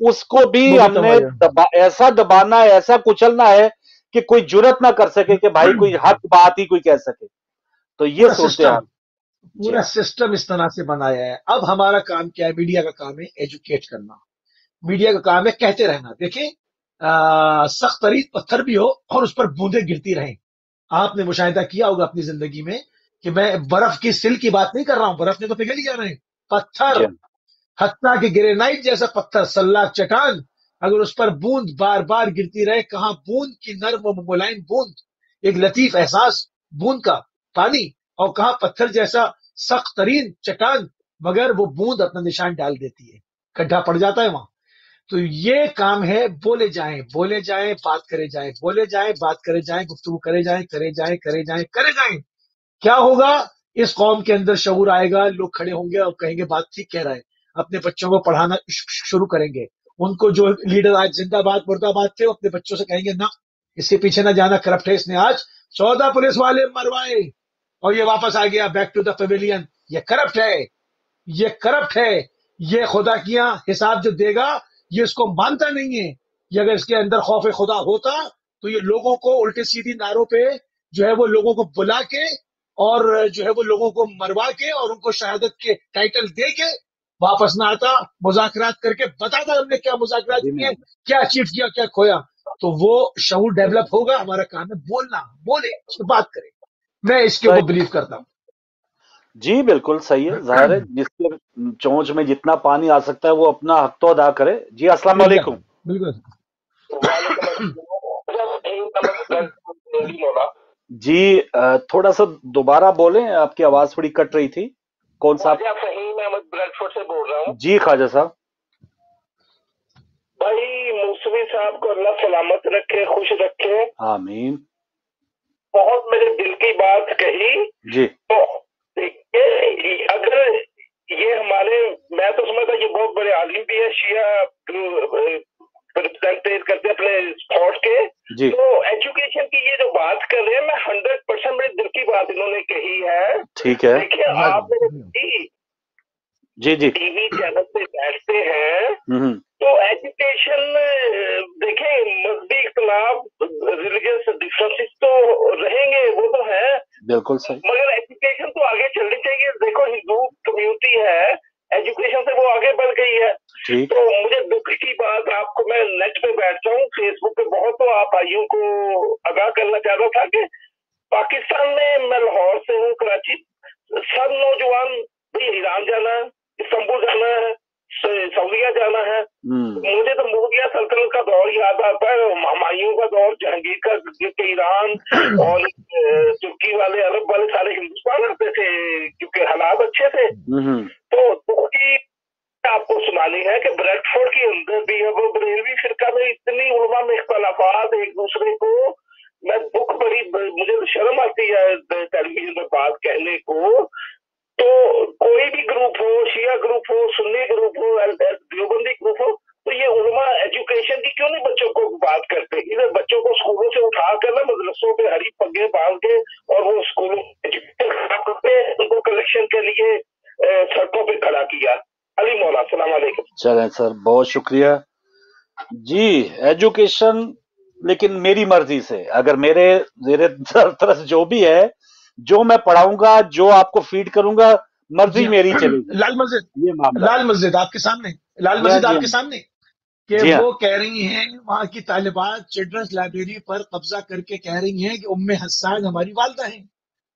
اس کو بھی ہم نے ایسا دبانا ہے، ایسا کچلنا ہے کہ کوئی جرت نہ کر سکے کہ بھائی کوئی حق بات ہی کوئی کہہ سکے. تو یہ صورتحال پورا سسٹم اس طرح سے بنایا ہے. اب ہمارا کام کیا ہے؟ میڈیا کا کام ہے ایجوکیٹ کرنا، میڈیا کا کام ہے کہتے رہنا. دیکھیں سخت ترین پتھر بھی ہو اور اس پر بوندیں گرتی رہیں. آپ نے مشاہدہ کیا ہوگا اپنی زندگی میں کہ میں برف کی سل کی بات نہیں کر رہا ہوں، برف نے تو پگھل ہی جانا ہے. پتھر، حتیٰ کہ گرینائٹ جیسا پتھر، سلاخ چٹان، اگر اس پر بوند بار بار گرتی رہے، کہاں بوند کی نرم و ملائم بوند، ایک لطیف احساس بوند کا پانی، اور کہاں پتھر جیسا سخت ترین چٹان، مگر وہ بوند اپنا نشان ڈال دیتی ہے، گڈھا پڑ جاتا ہے وہاں. تو یہ کام ہے، بولے جائیں بات کرے جائیں، بولے جائیں بات کرے جائیں، گفتگو کرے جائیں. کیا ہوگا؟ اس قوم کے اندر شعور آئے گا، لوگ کھڑے ہوں گے اور کہیں گے بات ٹھیک کہہ رہا ہے، اپنے بچوں کو پڑھانا شروع کریں گے. ان کو جو لیڈر آج زندہ باد مرد آباد تھے، اپنے بچوں سے کہیں گے نہ، اس کے پیچھے نہ جانا، کرپٹ ہے، اس نے آج 14 پولیس والے مروائے اور یہ واپس آ گیا بیک ٹو دا پیویلین. یہ کرپٹ ہے، یہ خدا کیا حساب جو دے گا یہ اس کو مانتا نہیں ہے. یہ اگر اس کے اندر خوف خدا ہوتا تو یہ لوگوں کو الٹے سیدھی نعروں پہ جو ہے وہ لوگوں کو بلا کے اور جو ہے وہ لوگوں کو مروا کے اور ان کو شہادت کے ٹائٹل دے کے واپس نہ آتا، مذاکرات کر کے بتاتا ہم نے کیا مذاکرات کیے، کیا اچیو کیا، کیا کھویا. تو وہ شعور ڈیولپ ہوگا. ہمارا کام ہے بولنا، بولے اس پہ بات کرے. میں اس کے اوپر بلیو کرتا ہوں. جی بالکل صحیح ہے. ظاہر ہے جس کے چونچ میں جتنا پانی آ سکتا ہے وہ اپنا حق تو ادا کرے. جی السلام علیکم. بالکل. جی تھوڑا سا دوبارہ بولیں، آپ کی آواز تھوڑی کٹ رہی تھی. کون صاحب؟ فہیم احمد بریڈ فورڈ سے بول رہا ہوں. جی خواجہ صاحب. بھائی موسوی صاحب کو اللہ سلامت رکھے، خوش رکھے. آمین. بہت میرے دل کی بات کہی. جی تو اگر یہ ہمارے، میں تو سمجھتا یہ بہت بڑے عالم بھی ہے، شیعہ ریپرزینٹ کرتے اپنے تھاٹ کے. جی تو ایجوکیشن کی یہ جو بات کر رہے ہیں، میں 100% میرے دل کی بات انہوں نے کہی ہے. ٹھیک ہے. دیکھیے آپ جی ٹی وی چینل پہ بیٹھتے ہیں تو ایجوکیشن، دیکھیں مذہبی اختلاف، ریلیجیس ڈفرینسز تو رہیں گے، وہ تو ہے بالکل صحیح، مگر ایجوکیشن تو آگے چلنی چاہیے. دیکھو ہندو کمیونٹی ہے، ایجوکیشن سے وہ آگے بڑھ گئی ہے. تو مجھے دکھ کی بات، آپ کو میں نیٹ پہ بیٹھتا ہوں، فیس بک پہ بہت، تو آپ بھائیوں کو آگاہ کرنا چاہتا تھا کہ پاکستان میں لاہور سے ہوں، کراچی، سب نوجوان بھائی ایران جانا ہے، استنبول جانا ہے، سعودیہ جانا ہے. مجھے تو مغلیہ سلطنت کا دور یاد آتا ہے، ہمایوں کا دور، جہانگیر کا، ایران اور ترکی والے، عرب والے سارے ہندوستان آتے تھے کیونکہ حالات اچھے تھے. تو ترکی آپ کو سنانی ہے کہ بریڈ فورڈ کے اندر بھی ہے وہ بریلوی فرقہ میں اتنی علماء میں اختلافات ایک دوسرے کو، میں دکھ بڑی، مجھے شرم آتی ہے ٹیلی ویژن میں بات کہنے کو. تو کوئی بھی گروپ ہو، شیعہ گروپ ہو، سنی گروپ ہو، دیوبندی گروپ ہو، تو یہ علماء ایجوکیشن کی کیوں نہیں بچوں کو بات کرتے؟ ادھر بچوں کو اسکولوں سے اٹھا کر نا مدرسوں پہ ہری پگے باندھ کے اور وہ اسکولوں ان کو کلیکشن کے لیے سڑکوں پہ کھڑا کیا. علی مولا، السلام علیکم. چلیں سر، بہت شکریہ. جی ایجوکیشن لیکن میری مرضی سے، اگر میرے زیر طرف جو بھی ہے، جو میں پڑھاؤں گا، جو آپ کو فیڈ کروں گا، مرضی میری چلے گی. لال مسجد آپ کے سامنے، لال مسجد آپ کے سامنے کہ وہ کہہ رہی ہیں وہاں کی طالبات چلڈرنس لائبریری پر قبضہ کر کے کہہ رہی ہیں کہ ام حسان ہماری والدہ ہیں،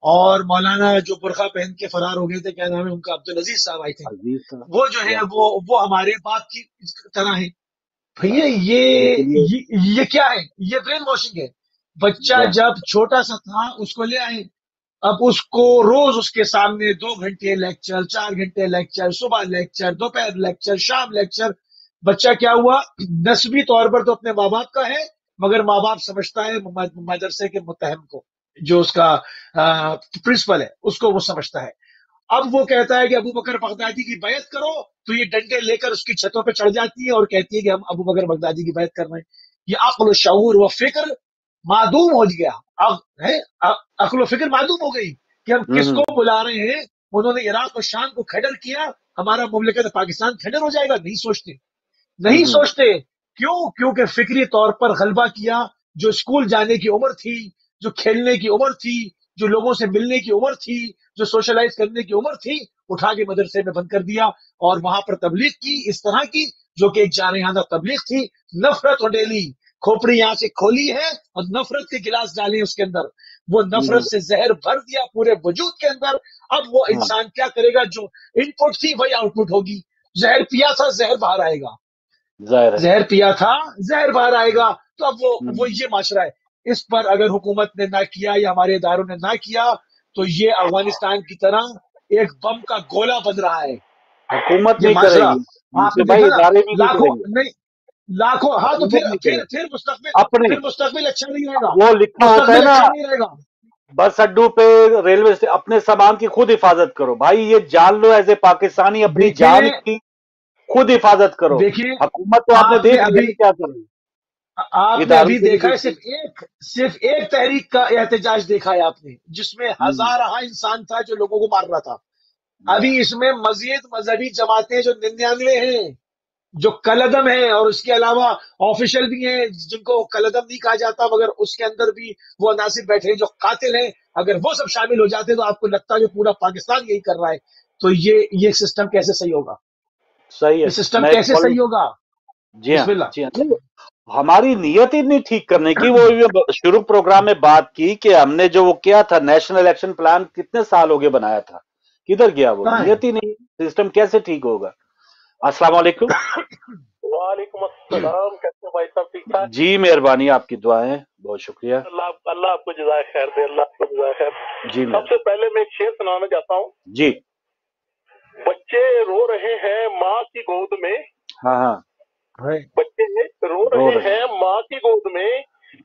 اور مولانا جو برقع پہن کے فرار ہو گئے تھے، کیا نام ہے ان کا، عبدالعزیز صاحب آئے تھے، وہ جو ہے وہ ہمارے باپ کی طرح ہیں. بھیا یہ کیا ہے؟ یہ برین واشنگ ہے. بچہ جب چھوٹا سا تھا اس کو لے آئے، اب اس کو روز اس کے سامنے 2 گھنٹے لیکچر، 4 گھنٹے لیکچر، صبح لیکچر، دوپہر لیکچر، شام لیکچر. بچہ کیا ہوا؟ نسبی طور پر تو اپنے ماں باپ کا ہے، مگر ماں باپ سمجھتا ہے مدرسے کے متہم کو، جو اس کا پرنسپل ہے، اس کو وہ سمجھتا ہے. اب وہ کہتا ہے کہ ابو بکر بغدادی کی بیعت کرو، تو یہ ڈنڈے لے کر اس کی چھتوں پہ چڑھ جاتی ہے اور کہتی ہے کہ ہم ابو بکر بغدادی کی بیعت کر رہے ہیں. یہ عقل و شعور و فکر معدوم ہو گیا، عقل و فکر معدوم ہو گئی کہ ہم کس کو بلا رہے ہیں. انہوں نے عراق اور شام کو کھڈر کیا، ہمارا مملکت پاکستان کھڈر ہو جائے گا؟ نہیں سوچتے. نہیں سوچتے. کیوں؟ کیونکہ فکری طور پر غلبہ کیا. جو اسکول جانے کی عمر تھی، جو کھیلنے کی عمر تھی، جو لوگوں سے ملنے کی عمر تھی، جو سوشلائز کرنے کی عمر تھی، اٹھا کے مدرسے میں بند کر دیا اور وہاں پر تبلیغ کی اس طرح کی، جو کہ ایک جارحانہ تبلیغ تھی. نفرت اڈیلی، کھوپڑی یہاں سے کھولی ہے اور نفرت کے گلاس ڈالے اس کے اندر. وہ نفرت سے زہر بھر دیا پورے وجود کے اندر. اب وہ انسان کیا کرے گا؟ جو ان پٹ تھی وہی آؤٹ پٹ ہوگی. زہر پیا تھا، زہر باہر آئے گا. زہر پیا تھا، زہر باہر آئے گا. تو اب وہ یہ معاشرہ ہے. اس پر اگر حکومت نے نہ کیا یا ہمارے اداروں نے نہ کیا تو یہ افغانستان کی طرح ایک بم کا گولہ بن رہا ہے. حکومت نہیں کرے گی، آپ نے دیکھا نا، لاکھوں نہیں لاکھوں. ہاں تو پھر مستقبل اچھا نہیں رہے گا. وہ لکھا ہوتا ہے نا اچھا نہیں رہے گا. بس اڈو پہ، ریلوے سے، اپنے سامان کی خود حفاظت کرو بھائی. یہ جان لو ایز اے پاکستانی، اپنی جان کی خود حفاظت کرو. دیکھیے حکومت تو آپ نے دیکھ لی کیا کرے. آپ نے ابھی دیکھا ہے صرف ایک تحریک کا احتجاج دیکھا ہے آپ نے، جس میں ہزارہ انسان تھا جو لوگوں کو مار رہا تھا. ابھی اس میں مزید مذہبی جماعتیں جو 99 ہیں، جو کلعدم ہیں، اور اس کے علاوہ آفیشل بھی ہیں جن کو کلعدم نہیں کہا جاتا مگر اس کے اندر بھی وہ عناصر بیٹھے ہیں جو قاتل ہیں. اگر وہ سب شامل ہو جاتے تو آپ کو لگتا ہے کہ پورا پاکستان یہی کر رہا ہے. تو یہ سسٹم کیسے صحیح ہوگا؟ صحیح ہے. یہ سسٹم کیسے صحیح ہوگا؟ جی ہاں، ہماری نیت ہی نہیں ٹھیک کرنے کی. وہ شروع پروگرام میں بات کی کہ ہم نے جو وہ کیا تھا نیشنل الیکشن پلان، کتنے سال ہو گئے بنایا تھا، کدھر گیا وہ؟ نیت ہی نہیں. سسٹم کیسے ٹھیک ہوگا؟ السلام علیکم. وعلیکم السلام. کیسے بھائی صاحب؟ ٹھیک ٹھاک جی، مہربانی، آپ کی دعائیں، بہت شکریہ. اللہ آپ کو جزائے خیر دے. اللہ آپ کو جزائے خیر. جی سب سے پہلے میں ایک شعر سنانا چاہتا ہوں. جی. بچے رو رہے ہیں ماں کی گود میں. ہاں بچے رو رہے ہیں ماں کی گود میں،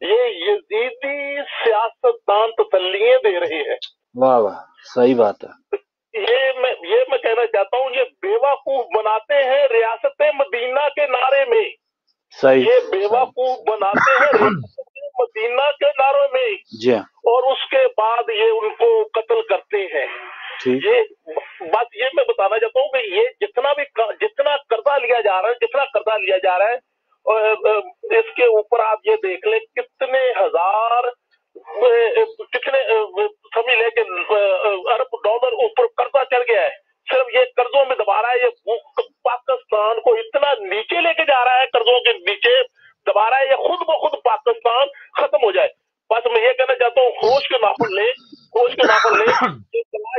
یہ یزیدی سیاستدان تسلیاں دے رہے ہیں. واہ واہ، صحیح بات ہے. یہ میں کہنا چاہتا ہوں، یہ بیوقوف بناتے ہیں ریاست مدینہ کے نعرے میں. صحیح. یہ بیوقوف بناتے ہیں ریاست مدینہ کے نعرے میں. جی. اور اس کے بعد یہ ان کو قتل کرتے ہیں. یہ بات یہ میں بتانا چاہتا ہوں کہ یہ جتنا قرضہ لیا جا رہا ہے اس کے اوپر آپ یہ دیکھ لیں کتنے ہزار، کتنے سمجھ لیں کہ ارب ڈالر اوپر قرضہ چڑھ گیا ہے. صرف یہ قرضوں میں دبا رہا ہے. یہ پاکستان کو اتنا نیچے لے کے جا رہا ہے، قرضوں کے نیچے دبا رہا ہے. یہ خود بخود پاکستان ختم ہو جائے. بس میں یہ کہنا چاہتا ہوں، ہوش کے ناخن لیں.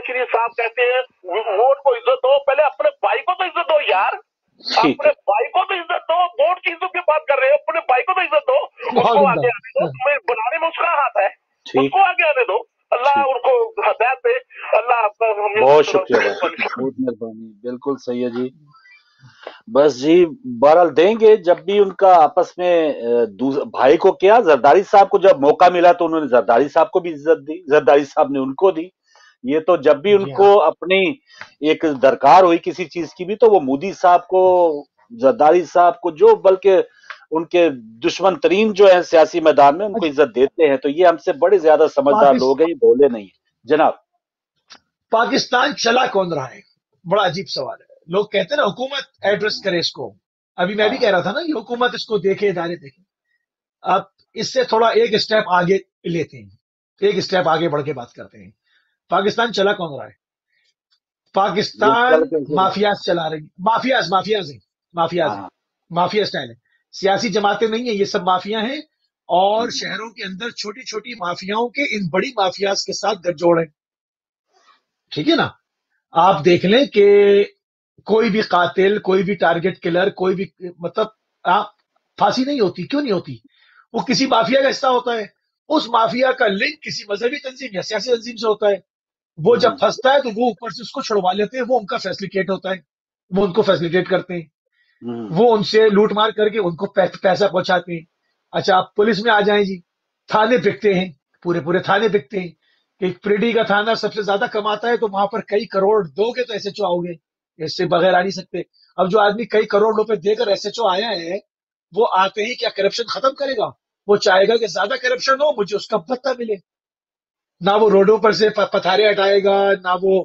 شریف صاحب کہتے ہیں ووٹ کو عزت دو، پہلے اپنے بھائی کو تو عزت دو یار. اپنے بھائی کو تو عزت دو. ووٹ کی عزت کی بات کر رہے ہیں، اپنے بھائی کو تو عزت دو. اس کو آگے آنے دو. تمہیں بنانے میں اس کا ہاتھ ہے، اس کو آگے آنے دو. اللہ ان کو ہدایت دے. اللہ آپ کا بہت شکریہ، بہت مہربانی. بالکل صحیح ہے جی. بس جی، بہرحال دیں گے جب بھی ان کا آپس میں. بھائی کو کیا، زرداری صاحب کو جب موقع ملا تو انہوں نے زرداری صاحب کو بھی عزت دی، زرداری صاحب نے ان کو دی. یہ تو جب بھی ان کو اپنی ایک درکار ہوئی کسی چیز کی بھی تو وہ مودی صاحب کو، زرداری صاحب کو، جو بلکہ ان کے دشمن ترین جو ہیں سیاسی میدان میں، ان کو عزت دیتے ہیں. تو یہ ہم سے بڑے زیادہ سمجھدار لوگ ہیں، یہ بولے نہیں ہیں. جناب، پاکستان چلا کون رہا ہے؟ بڑا عجیب سوال ہے. لوگ کہتے ہیں نا حکومت ایڈریس کرے اس کو. ابھی میں بھی کہہ رہا تھا نا، یہ حکومت اس کو دیکھے، ادارے دیکھے. اب اس سے تھوڑا ایک اسٹیپ آگے لیتے ہیں، ایک اسٹیپ آگے بڑھ کے بات کرتے ہیں. پاکستان چلا کون رہا ہے؟ پاکستان مافیاز چلا رہی. مافیا اسٹائل ہے. سیاسی جماعتیں نہیں ہیں، یہ سب مافیا ہیں. اور شہروں کے اندر چھوٹی چھوٹی مافیاؤں کے ان بڑی مافیاز کے ساتھ گٹجوڑ ہے. ٹھیک ہے نا؟ آپ دیکھ لیں کہ کوئی بھی قاتل، کوئی بھی ٹارگٹ کلر، کوئی بھی مطلب پھانسی نہیں ہوتی. کیوں نہیں ہوتی؟ وہ کسی مافیا کا حصہ ہوتا ہے. اس مافیا کا لنک کسی مذہبی تنظیم یا سیاسی تنظیم سے ہوتا ہے. وہ جب پھنستا ہے تو وہ اوپر سے اس کو چھڑوا لیتے ہیں. وہ ان کا فیسلیٹیٹ ہوتا ہے، وہ ان کو فیسلیٹیٹ کرتے ہیں. وہ ان سے لوٹ مار کر کے ان کو پیسہ پہنچاتے ہیں. اچھا، آپ پولیس میں آ جائیں جی، تھانے بکتے ہیں، پورے تھانے بکتے ہیں. کہ پریڈی کا تھانہ سب سے زیادہ کماتا ہے تو وہاں پر کئی کروڑ دو گے تو ایس ایچ او آؤ گے، اس سے بغیر آ نہیں سکتے. اب جو آدمی کئی کروڑ روپے دے کر ایس ایچ او آیا ہے، وہ آتے ہی کیا کرپشن ختم کرے گا؟ وہ چاہے گا کہ زیادہ کرپشن ہو، مجھے اس کا بھتہ ملے. نہ وہ روڈوں پر سے پتھارے ہٹائے گا، نہ وہ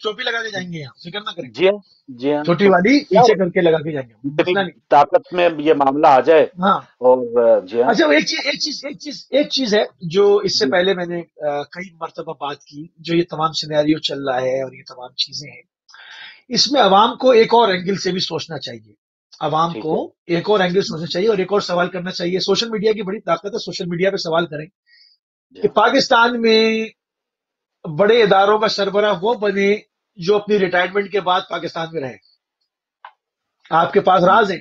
چوپی لگا کے جائیں گے یہاں، فکر نہ کریں، جی ہاں جی ہاں، چھوٹی والی پیچھے کر کے لگا کے جائیں گے، اتنی مسئلہ نہیں۔ طاقت میں یہ معاملہ آ جائے ہاں اور جی ہاں اچھا، ایک چیز ہے جو اس سے جی پہلے میں نے کئی مرتبہ بات کی، جو یہ تمام سینیریو چل رہا ہے اور یہ تمام چیزیں ہیں، اس میں عوام کو ایک اور اینگل سے بھی سوچنا چاہیے، عوام ٹھیک کو ہے ایک اور اینگل سوچنا چاہیے اور ایک اور سوال کرنا چاہیے۔ سوشل میڈیا کی بڑی طاقت ہے، سوشل میڈیا پہ سوال کریں جی کہ ہاں پاکستان میں بڑے اداروں کا سربراہ وہ بنے جو اپنی ریٹائرمنٹ کے بعد پاکستان میں رہے۔ آپ کے پاس راز ہیں،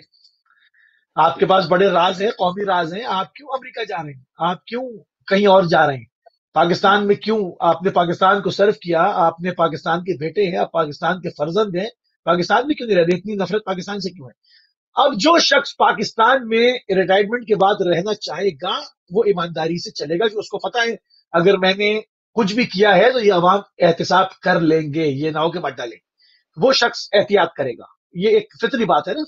آپ کے ٹھیک ہے پاس بڑے راز ہیں، قومی راز ہیں، آپ کیوں امریکہ جا رہے ہیں؟ آپ کیوں کہیں اور جا رہے ہیں؟ پاکستان میں کیوں آپ نے پاکستان کو سرو کیا؟ آپ نے پاکستان کے بیٹے ہیں، آپ پاکستان کے فرزند ہیں، پاکستان میں کیوں نہیں رہتے؟ اتنی نفرت پاکستان سے کیوں ہے؟ اب جو شخص پاکستان میں ریٹائرمنٹ کے بعد رہنا چاہے گا وہ ایمانداری سے چلے گا کہ اس کو پتا ہے اگر میں نے کچھ بھی کیا ہے تو یہ عوام احتساب کر لیں گے، یہ نہ ہو کہ مت ڈالیں، وہ شخص احتیاط کرے گا۔ یہ ایک فطری بات ہے نا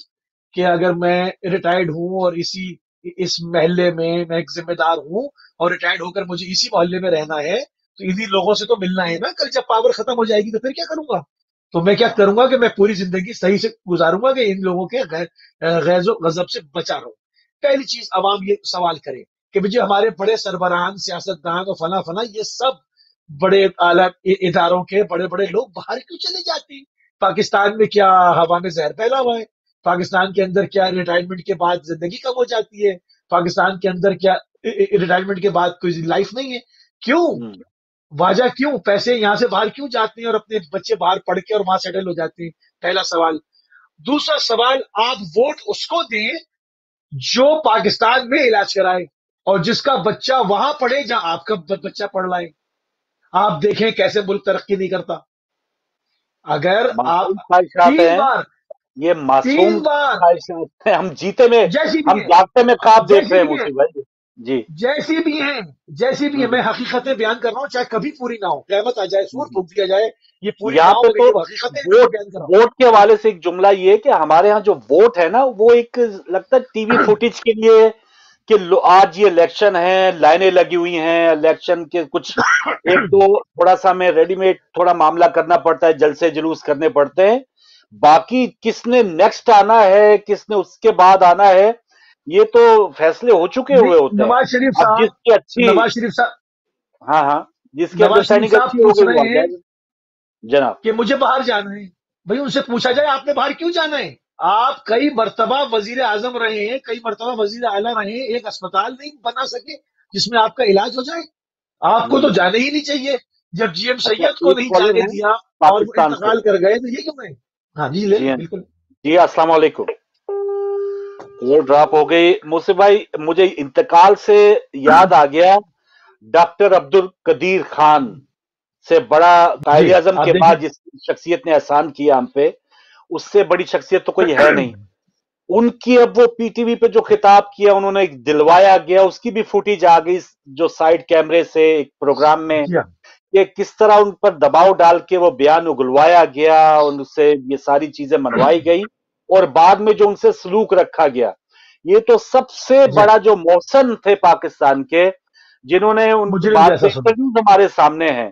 کہ اگر میں ریٹائرڈ ہوں اور اس محلے میں ایک ذمہ دار ہوں اور ریٹائرڈ ہو کر مجھے اسی محلے میں رہنا ہے تو انہی لوگوں سے تو ملنا ہے نا، کل جب پاور ختم ہو جائے گی تو پھر کیا کروں گا؟ تو میں کیا کروں گا کہ میں پوری زندگی صحیح سے گزاروں گا کہ ان لوگوں کے غیظ و غضب سے بچا رہوں۔ پہلی چیز عوام یہ سوال کرے کہ بھئی ہمارے بڑے سربراہان، سیاستدان اور فلاں فلاں یہ سب بڑے اعلیٰ اداروں کے بڑے بڑے لوگ باہر کیوں چلے جاتے ہیں؟ پاکستان میں کیا ہوا میں زہر پھیلا ہوا ہے؟ پاکستان کے اندر کیا ریٹائرمنٹ کے بعد زندگی کم ہو جاتی ہے؟ پاکستان کے اندر کیا ریٹائرمنٹ کے بعد کوئی لائف نہیں ہے؟ کیوں؟ واجہ کیوں؟ پیسے یہاں سے باہر کیوں جاتے ہیں اور اپنے بچے باہر پڑھ کے اور وہاں سیٹل ہو جاتے ہیں؟ پہلا سوال۔ دوسرا سوال، آپ ووٹ اس کو دیں جو پاکستان میں علاج کرائے اور جس کا بچہ وہاں پڑھے جہاں آپ کا بچہ پڑھ رہا ہے۔ آپ دیکھیں کیسے ملک ترقی نہیں کرتا۔ اگر آپ معصوم خواہشات تین ہیں، بار یہ معصوم تین بار خواہشات ہیں، ہم جیتے میں جیسی بھی ہم ہیں، جاگتے میں خواب دیکھ جیسی رہے ہیں بھی ہیں، موسی بھائی۔ جی جیسی بھی ہیں، جیسی بھی ہیں، میں حقیقتیں بیان کر رہا ہوں چاہے کبھی پوری نہ ہو، قیامت آ جائے، سور پھونک دیا جائے، یہ پوری نہ یہاں ہو پہ مگر تو یہ حقیقتیں میں ووٹ بیان کر رہا ہوں۔ ووٹ کے حوالے سے ایک جملہ یہ ہے کہ ہمارے ہاں جو ووٹ ہے نا وہ ایک لگتا ہے ٹی وی فوٹیج کے لیے کہ آج یہ الیکشن ہے، لائنیں لگی ہوئی ہیں الیکشن کے، کچھ ایک تو تھوڑا سا ہمیں ریڈی میڈ تھوڑا معاملہ کرنا پڑتا ہے، جلسے جلوس کرنے پڑتے ہیں، باقی کس نے نیکسٹ آنا ہے کس نے اس کے بعد آنا ہے یہ تو فیصلے ہو چکے نہیں، ہوئے ہوتے ہیں۔ نواز شریف اب جس کی صاحب اچھی، نواز شریف صاحب ہاں ہاں، جس کی نواز شریف انڈرسٹینڈنگ صاحب اچھی ہو پوچھ گئی وہ رہے آ ہیں جائے گا جناب۔ کہ مجھے باہر جانا ہے، بھائی ان سے پوچھا جائے آپ نے باہر کیوں جانا ہے؟ آپ کئی مرتبہ وزیر اعظم رہے ہیں، کئی مرتبہ وزیر اعلیٰ رہے ہیں، ایک اسپتال نہیں بنا سکے جس میں آپ کا علاج ہو جائے؟ آپ کو تو جانا ہی نہیں چاہیے۔ جب جی ایم اچھا سید کو ایک نہیں کالر جانے ہے دیا اور وہ پاکستان سے۔ انتقال کر گئے تو یہ کیوں نہیں؟ ہاں جی، لے جی لیں ہاں بالکل۔ جی، السلام علیکم۔ وہ ڈراپ ہو گئی موسی بھائی، مجھے انتقال سے یاد آ گیا ڈاکٹر عبد القدیر خان سے بڑا، جی قائد اعظم آپ کے بعد دیکھیں، جس شخصیت نے احسان کیا ہم پہ، اس سے بڑی شخصیت تو کوئی ہے نہیں۔ ان کی اب وہ پی ٹی وی پہ جو خطاب کیا انہوں نے دلوایا گیا، اس کی بھی فوٹیج آ گئی جو سائیڈ کیمرے سے ایک پروگرام میں، جی ہاں کہ کس طرح ان پر دباؤ ڈال کے وہ بیان اگلوایا گیا، ان سے یہ ساری چیزیں منوائی گئی اور بعد میں جو ان سے سلوک رکھا گیا، یہ تو سب سے جی ہاں، بڑا جو محسن تھے پاکستان کے، جنہوں نے ان کی مجرم بات جیسا پہ سلوک۔ انٹرویوز ہمارے سامنے ہیں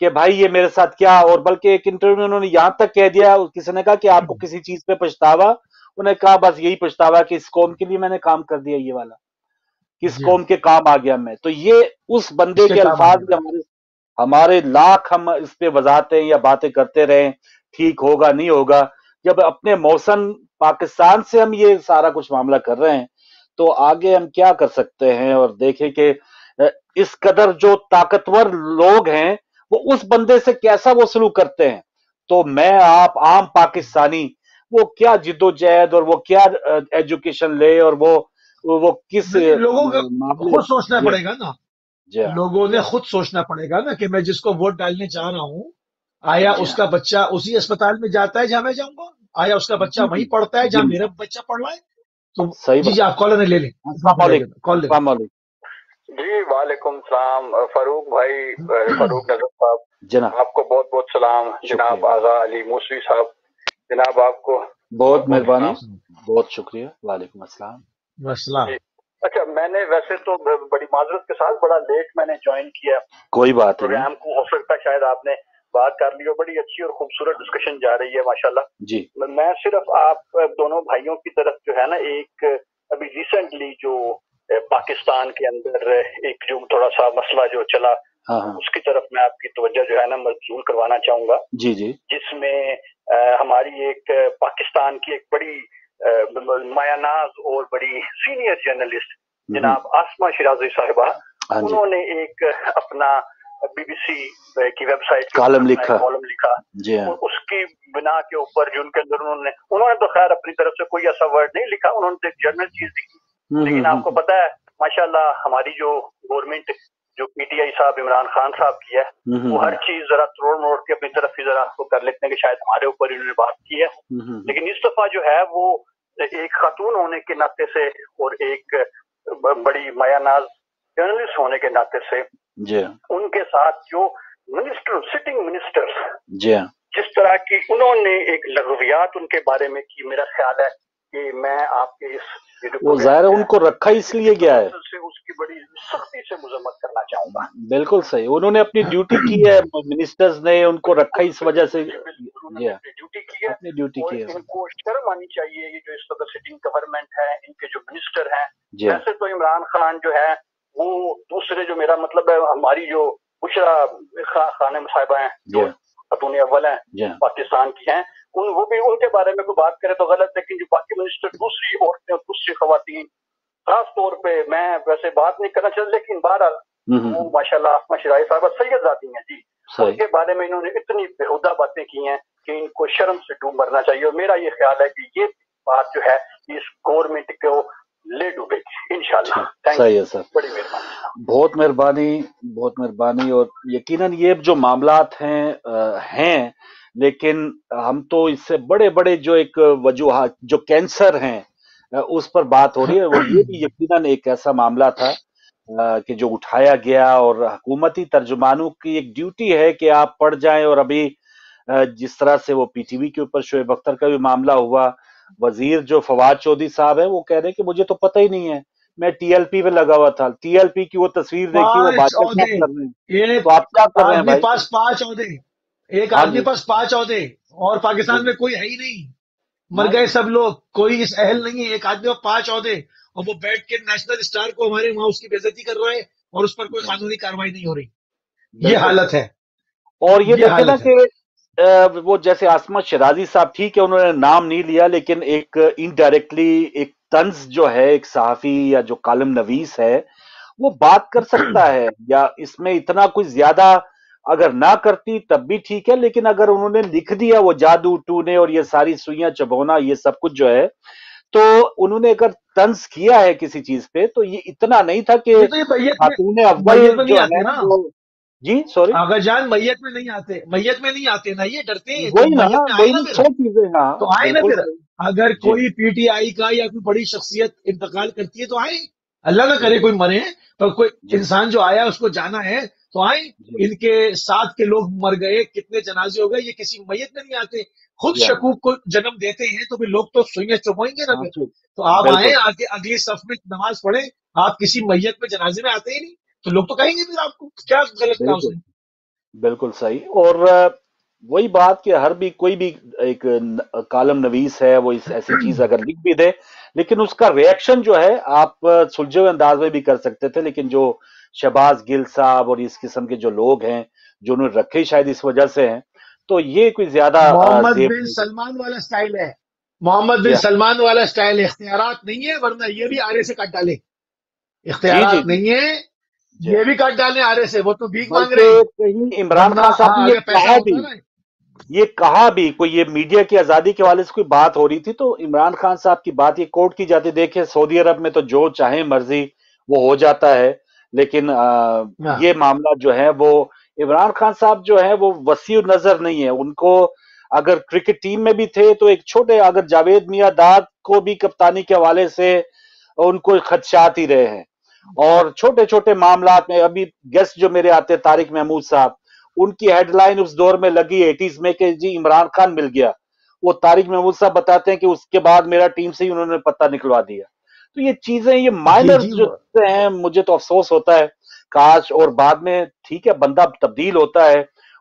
کہ بھائی یہ میرے ساتھ کیا، اور بلکہ ایک انٹرویو میں انہوں نے یہاں تک کہہ دیا، کسی نے کہا کہ آپ کو کسی چیز پہ پچھتاوا، انہوں نے کہا بس یہی پچھتاوا کہ اس قوم کے لیے میں نے کام کر دیا، یہ والا کس جی ہاں، قوم کے کام آ گیا میں، تو یہ اس اس بندے کے کے کام آگے الفاظ میں ہمارے لاکھ ہم اس پہ وضاحتیں یا باتیں کرتے رہیں، ٹھیک ہوگا نہیں ہوگا، جب اپنے محسن پاکستان سے ہم یہ سارا کچھ معاملہ کر رہے ہیں تو آگے ہم کیا کر سکتے ہیں؟ اور دیکھیں کہ اس قدر جو طاقتور لوگ ہیں وہ اس بندے سے کیسا وہ سلوک کرتے ہیں، تو میں آپ عام پاکستانی وہ کیا جد و جہد اور وہ کیا ایجوکیشن لے اور وہ کس نہیں، لوگوں کو معاملے، خود سوچنا جی پڑے گا نا، جی ہاں لوگوں جی نے ہاں خود سوچنا پڑے گا نا کہ میں جس کو ووٹ ڈالنے جا رہا ہوں آیا جی اس ہاں کا بچہ اسی اسپتال میں جاتا ہے جہاں میں جاؤں گا؟ آیا اس کا بچہ جی جی وہیں پڑھتا ہے جہاں جی میرا بچہ پڑھ رہا ہے؟ تو صحیح جی بات۔ جی آپ کالر لے لیں، السلام علیکم، کال لے السلام علیکم جی وعلیکم السلام فاروق بھائی، لیں۔ فاروق نظر صاحب، جناب، آپ کو بہت بہت سلام۔ شکریہ، جناب آغا علی موسوی صاحب، جناب آپ کو بہت بہت بہت مہربانی، سلام۔ بہت شکریہ، وعلیکم السلام۔ السلام۔ جی اچھا، میں نے ویسے تو بڑی معذرت کے ساتھ بڑا لیٹ میں نے جوائن کیا کوئی بات نہیں، پروگرام کو، ہو سکتا ہے شاید آپ نے بات کر لی اور بڑی اچھی اور خوبصورت ڈسکشن جا رہی ہے ماشاءاللہ جی میں صرف آپ دونوں بھائیوں کی طرف جو ہے نا ایک ابھی ریسنٹلی جو پاکستان کے اندر ایک جو تھوڑا سا مسئلہ جو چلا اس کی طرف میں آپ کی توجہ جو ہے نا مبذول کروانا چاہوں گا جی جی جس میں ہماری ایک پاکستان کی ایک بڑی مایہ ناز اور بڑی سینئر جرنلسٹ جناب آسمہ شیرازی صاحبہ انہوں نے ایک اپنا بی بی سی کی ویب سائٹ کالم لکھا جی اور اس کی بنا کے اوپر جو ان کے اندر انہوں نے تو خیر اپنی طرف سے کوئی ایسا ورڈ نہیں لکھا، انہوں نے ایک جرنل چیز لکھی، لیکن آپ کو پتا ہے ماشاءاللہ ہماری جو گورنمنٹ جو پی ٹی آئی صاحب عمران خان صاحب کی ہے وہ ہر چیز ذرا تروڑ موڑ کے اپنی طرف ہی ذرا کو کر لیتے ہیں کہ شاید ہمارے اوپر انہوں نے بات کی ہے، لیکن اس دفعہ جو ہے وہ ایک خاتون ہونے کے ناطے سے اور ایک بڑی مایہ ناز جرنلسٹ ہونے کے ناطے سے جی ان کے ساتھ جو منسٹر سٹنگ منسٹر جی جس طرح کی انہوں نے ایک لغویات ان کے بارے میں کی، میرا خیال ہے کہ میں آپ کے اس وہ ظاہر ہے ان کو رکھا اس لیے گیا ہے اس کی بڑی سختی سے مذمت کرنا چاہوں گا۔ بالکل صحیح، انہوں نے اپنی ڈیوٹی کی ہے، منسٹرز نے ان کو رکھا اس وجہ سے ڈیوٹی کی ہے، اپنی ڈیوٹی کی ہے، ان کو شرم آنی چاہیے یہ جو اس وقت سٹنگ گورنمنٹ ہے ان کے جو منسٹر ہیں۔ جی ویسے تو عمران خان جو ہے وہ دوسرے جو میرا مطلب ہے ہماری جو بشرا خانم صاحبہ ہیں جو خاتون اول ہیں پاکستان کی ہیں وہ بھی ان کے بارے میں کوئی بات کرے تو غلط ہے، لیکن جو باقی منسٹر دوسری عورتیں اور دوسری خواتین خاص طور پہ میں ویسے بات نہیں کرنا چاہتا، لیکن بہرحال وہ ماشاءاللہ آسمہ شیرازی صاحبہ سید ذاتی ہیں جی، ان کے بارے میں انہوں نے اتنی بےہودہ باتیں کی ہیں کہ ان کو شرم سے ڈوب مرنا چاہیے، اور میرا یہ خیال ہے کہ یہ بات جو ہے اس گورنمنٹ کو لے ڈوبے گی انشاءاللہ۔ صحیح ہے سر، بڑی مہربانی، بہت مہربانی، بہت مہربانی، اور یقیناً یہ جو معاملات ہیں لیکن ہم تو اس سے بڑے بڑے جو ایک وجوہات جو کینسر ہیں اس پر بات ہو رہی ہے، وہ یہ بھی یقیناً ایک ایسا معاملہ تھا کہ جو اٹھایا گیا، اور حکومتی ترجمانوں کی ایک ڈیوٹی ہے کہ آپ پڑھ جائیں، اور ابھی جس طرح سے وہ پی ٹی وی کے اوپر شعیب اختر کا بھی معاملہ ہوا، وزیر جو فواد چودھری صاحب ہے وہ کہہ رہے ہیں کہ مجھے تو پتہ ہی نہیں ہے، میں ٹی ایل پی پہ لگا ہوا تھا، ٹی ایل پی کی وہ تصویر دیکھی، وہ بات کر رہے ہیں، تو آپ کیا کر رہے ہیں بھائی؟ پاس 5 عہدے، ایک آدمی پاس 5 عہدے، اور پاکستان میں کوئی ہے ہی نہیں، مر گئے سب لوگ، کوئی اس اہل نہیں ہے، ایک آدمی 5 عہدے، اور وہ بیٹھ کے نیشنل اسٹار کو ہمارے وہاں اس کی بے عزتی کر رہا ہے اور اس پر کوئی قانونی کاروائی نہیں ہو رہی۔ یہ حالت ہے۔ اور یہ دیکھیں نا کہ وہ جیسے آسمہ شیرازی صاحب، ٹھیک ہے انہوں نے نام نہیں لیا، لیکن ایک انڈائریکٹلی ایک طنز جو ہے ایک صحافی یا جو کالم نویس ہے وہ بات کر سکتا ہے، یا اس میں اتنا کچھ زیادہ اگر نہ کرتی تب بھی ٹھیک ہے، لیکن اگر انہوں نے لکھ دیا وہ جادو ٹونے اور یہ ساری سوئیاں چبونا یہ سب کچھ جو ہے، تو انہوں نے اگر طنز کیا ہے کسی چیز پہ تو یہ اتنا نہیں تھا کہ خاتون اول جو ہے جی سوری آغا جان میت میں نہیں آتے نا، یہ ڈرتے ہیں وہی نا چیزیں، ہاں تو آئے نا پھر، اگر کوئی پی ٹی آئی کا یا کوئی بڑی شخصیت انتقال کرتی ہے تو آئے، اللہ نہ کرے کوئی مرے، تو کوئی انسان جو آیا اس کو جانا ہے تو آئے، ان کے ساتھ کے لوگ مر گئے، کتنے جنازے ہو گئے، یہ کسی میت میں نہیں آتے، خود شکوک کو جنم دیتے ہیں تو پھر لوگ تو سوئیاں چبوئیں گے نا پھر، تو آپ آئیں آگے اگلی صف میں نماز پڑھیں، آپ کسی میت میں جنازے میں آتے ہی نہیں تو لوگ تو کہیں گے پھر آپ کو کیا غلط کہا اس نے۔ بالکل صحیح، اور وہی بات کہ ہر بھی کوئی بھی ایک کالم نویس ہے وہ ایسی چیز اگر لکھ بھی دے، لیکن اس کا ریئیکشن جو ہے آپ سلجھے ہوئے انداز میں بھی کر سکتے تھے، لیکن جو شہباز گل صاحب اور اس قسم کے جو لوگ ہیں جو انہوں نے رکھے شاید اس وجہ سے ہیں، تو یہ کوئی زیادہ محمد بن سلمان والا سٹائل ہے، محمد بن سلمان والا سٹائل، اختیارات نہیں ہے، ورنہ یہ بھی آرے سے کاٹ ڈالے، اختیارات نہیں ہے یہ بھی کاٹ ڈالے آرے سے، وہ تو بھیک مانگ رہے ہیں۔ کہیں عمران خان صاحب نے یہ کہا بھی کوئی یہ میڈیا کی آزادی کے حوالے سے کوئی بات ہو رہی تھی تو عمران خان صاحب کی بات یہ کوٹ کی جاتی، دیکھیں سعودی عرب میں تو جو چاہیں مرضی وہ ہو جاتا ہے، لیکن یہ معاملہ جو ہے وہ عمران خان صاحب جو ہے وہ وسیع نظر نہیں ہے، ان کو اگر کرکٹ ٹیم میں بھی تھے تو ایک چھوٹے، اگر جاوید میاں داد کو بھی کپتانی کے حوالے سے ان کو خدشات ہی رہے ہیں، اور چھوٹے چھوٹے معاملات میں ابھی گیسٹ جو میرے آتے طارق محمود صاحب، ان کی ہیڈ لائن اس دور میں لگی 80s میں کہ جی عمران خان مل گیا، وہ طارق محمود صاحب بتاتے ہیں کہ اس کے بعد میرا ٹیم سے ہی انہوں نے پتہ نکلوا دیا، تو یہ چیزیں یہ مائنر جو ہیں مجھے تو افسوس ہوتا ہے، کاش، اور بعد میں ٹھیک ہے بندہ تبدیل ہوتا ہے،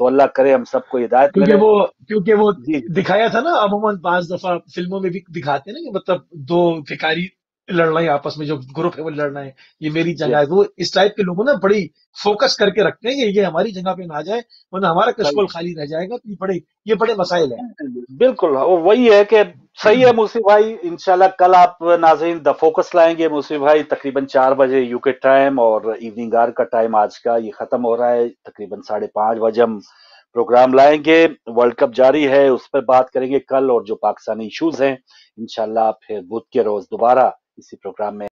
تو اللہ کرے ہم سب کو ہدایت ملے. کیونکہ وہ دکھایا تھا نا، عموماً بعض دفعہ فلموں میں بھی دکھاتے ہیں نا کہ مطلب دو بھکاری لڑ رہے ہیں آپس میں، جو گروپ ہے وہ لڑ رہے ہیں، یہ میری جگہ ہے. وہ اس ٹائپ کے لوگوں نا بڑی فوکس کر کے رکھتے ہیں کہ یہ ہماری جگہ پہ نہ جائے ورنہ ہمارا کشکول خالی رہ جائے گا. تو یہ بڑے مسائل ہیں. بالکل وہی ہے کہ صحیح ہے موسی بھائی. انشاءاللہ کل آپ ناظرین دا فوکس لائیں گے موسی بھائی تقریباً 4 بجے یو کے ٹائم، اور ایوننگ آر کا ٹائم آج کا یہ ختم ہو رہا ہے. تقریباً 5:30 بجے ہم پروگرام لائیں گے. ورلڈ کپ جاری ہے، اس پر بات کریں گے کل، اور جو پاکستانی ایشوز ہیں انشاءاللہ پھر بدھ کے روز دوبارہ اسی پروگرام میں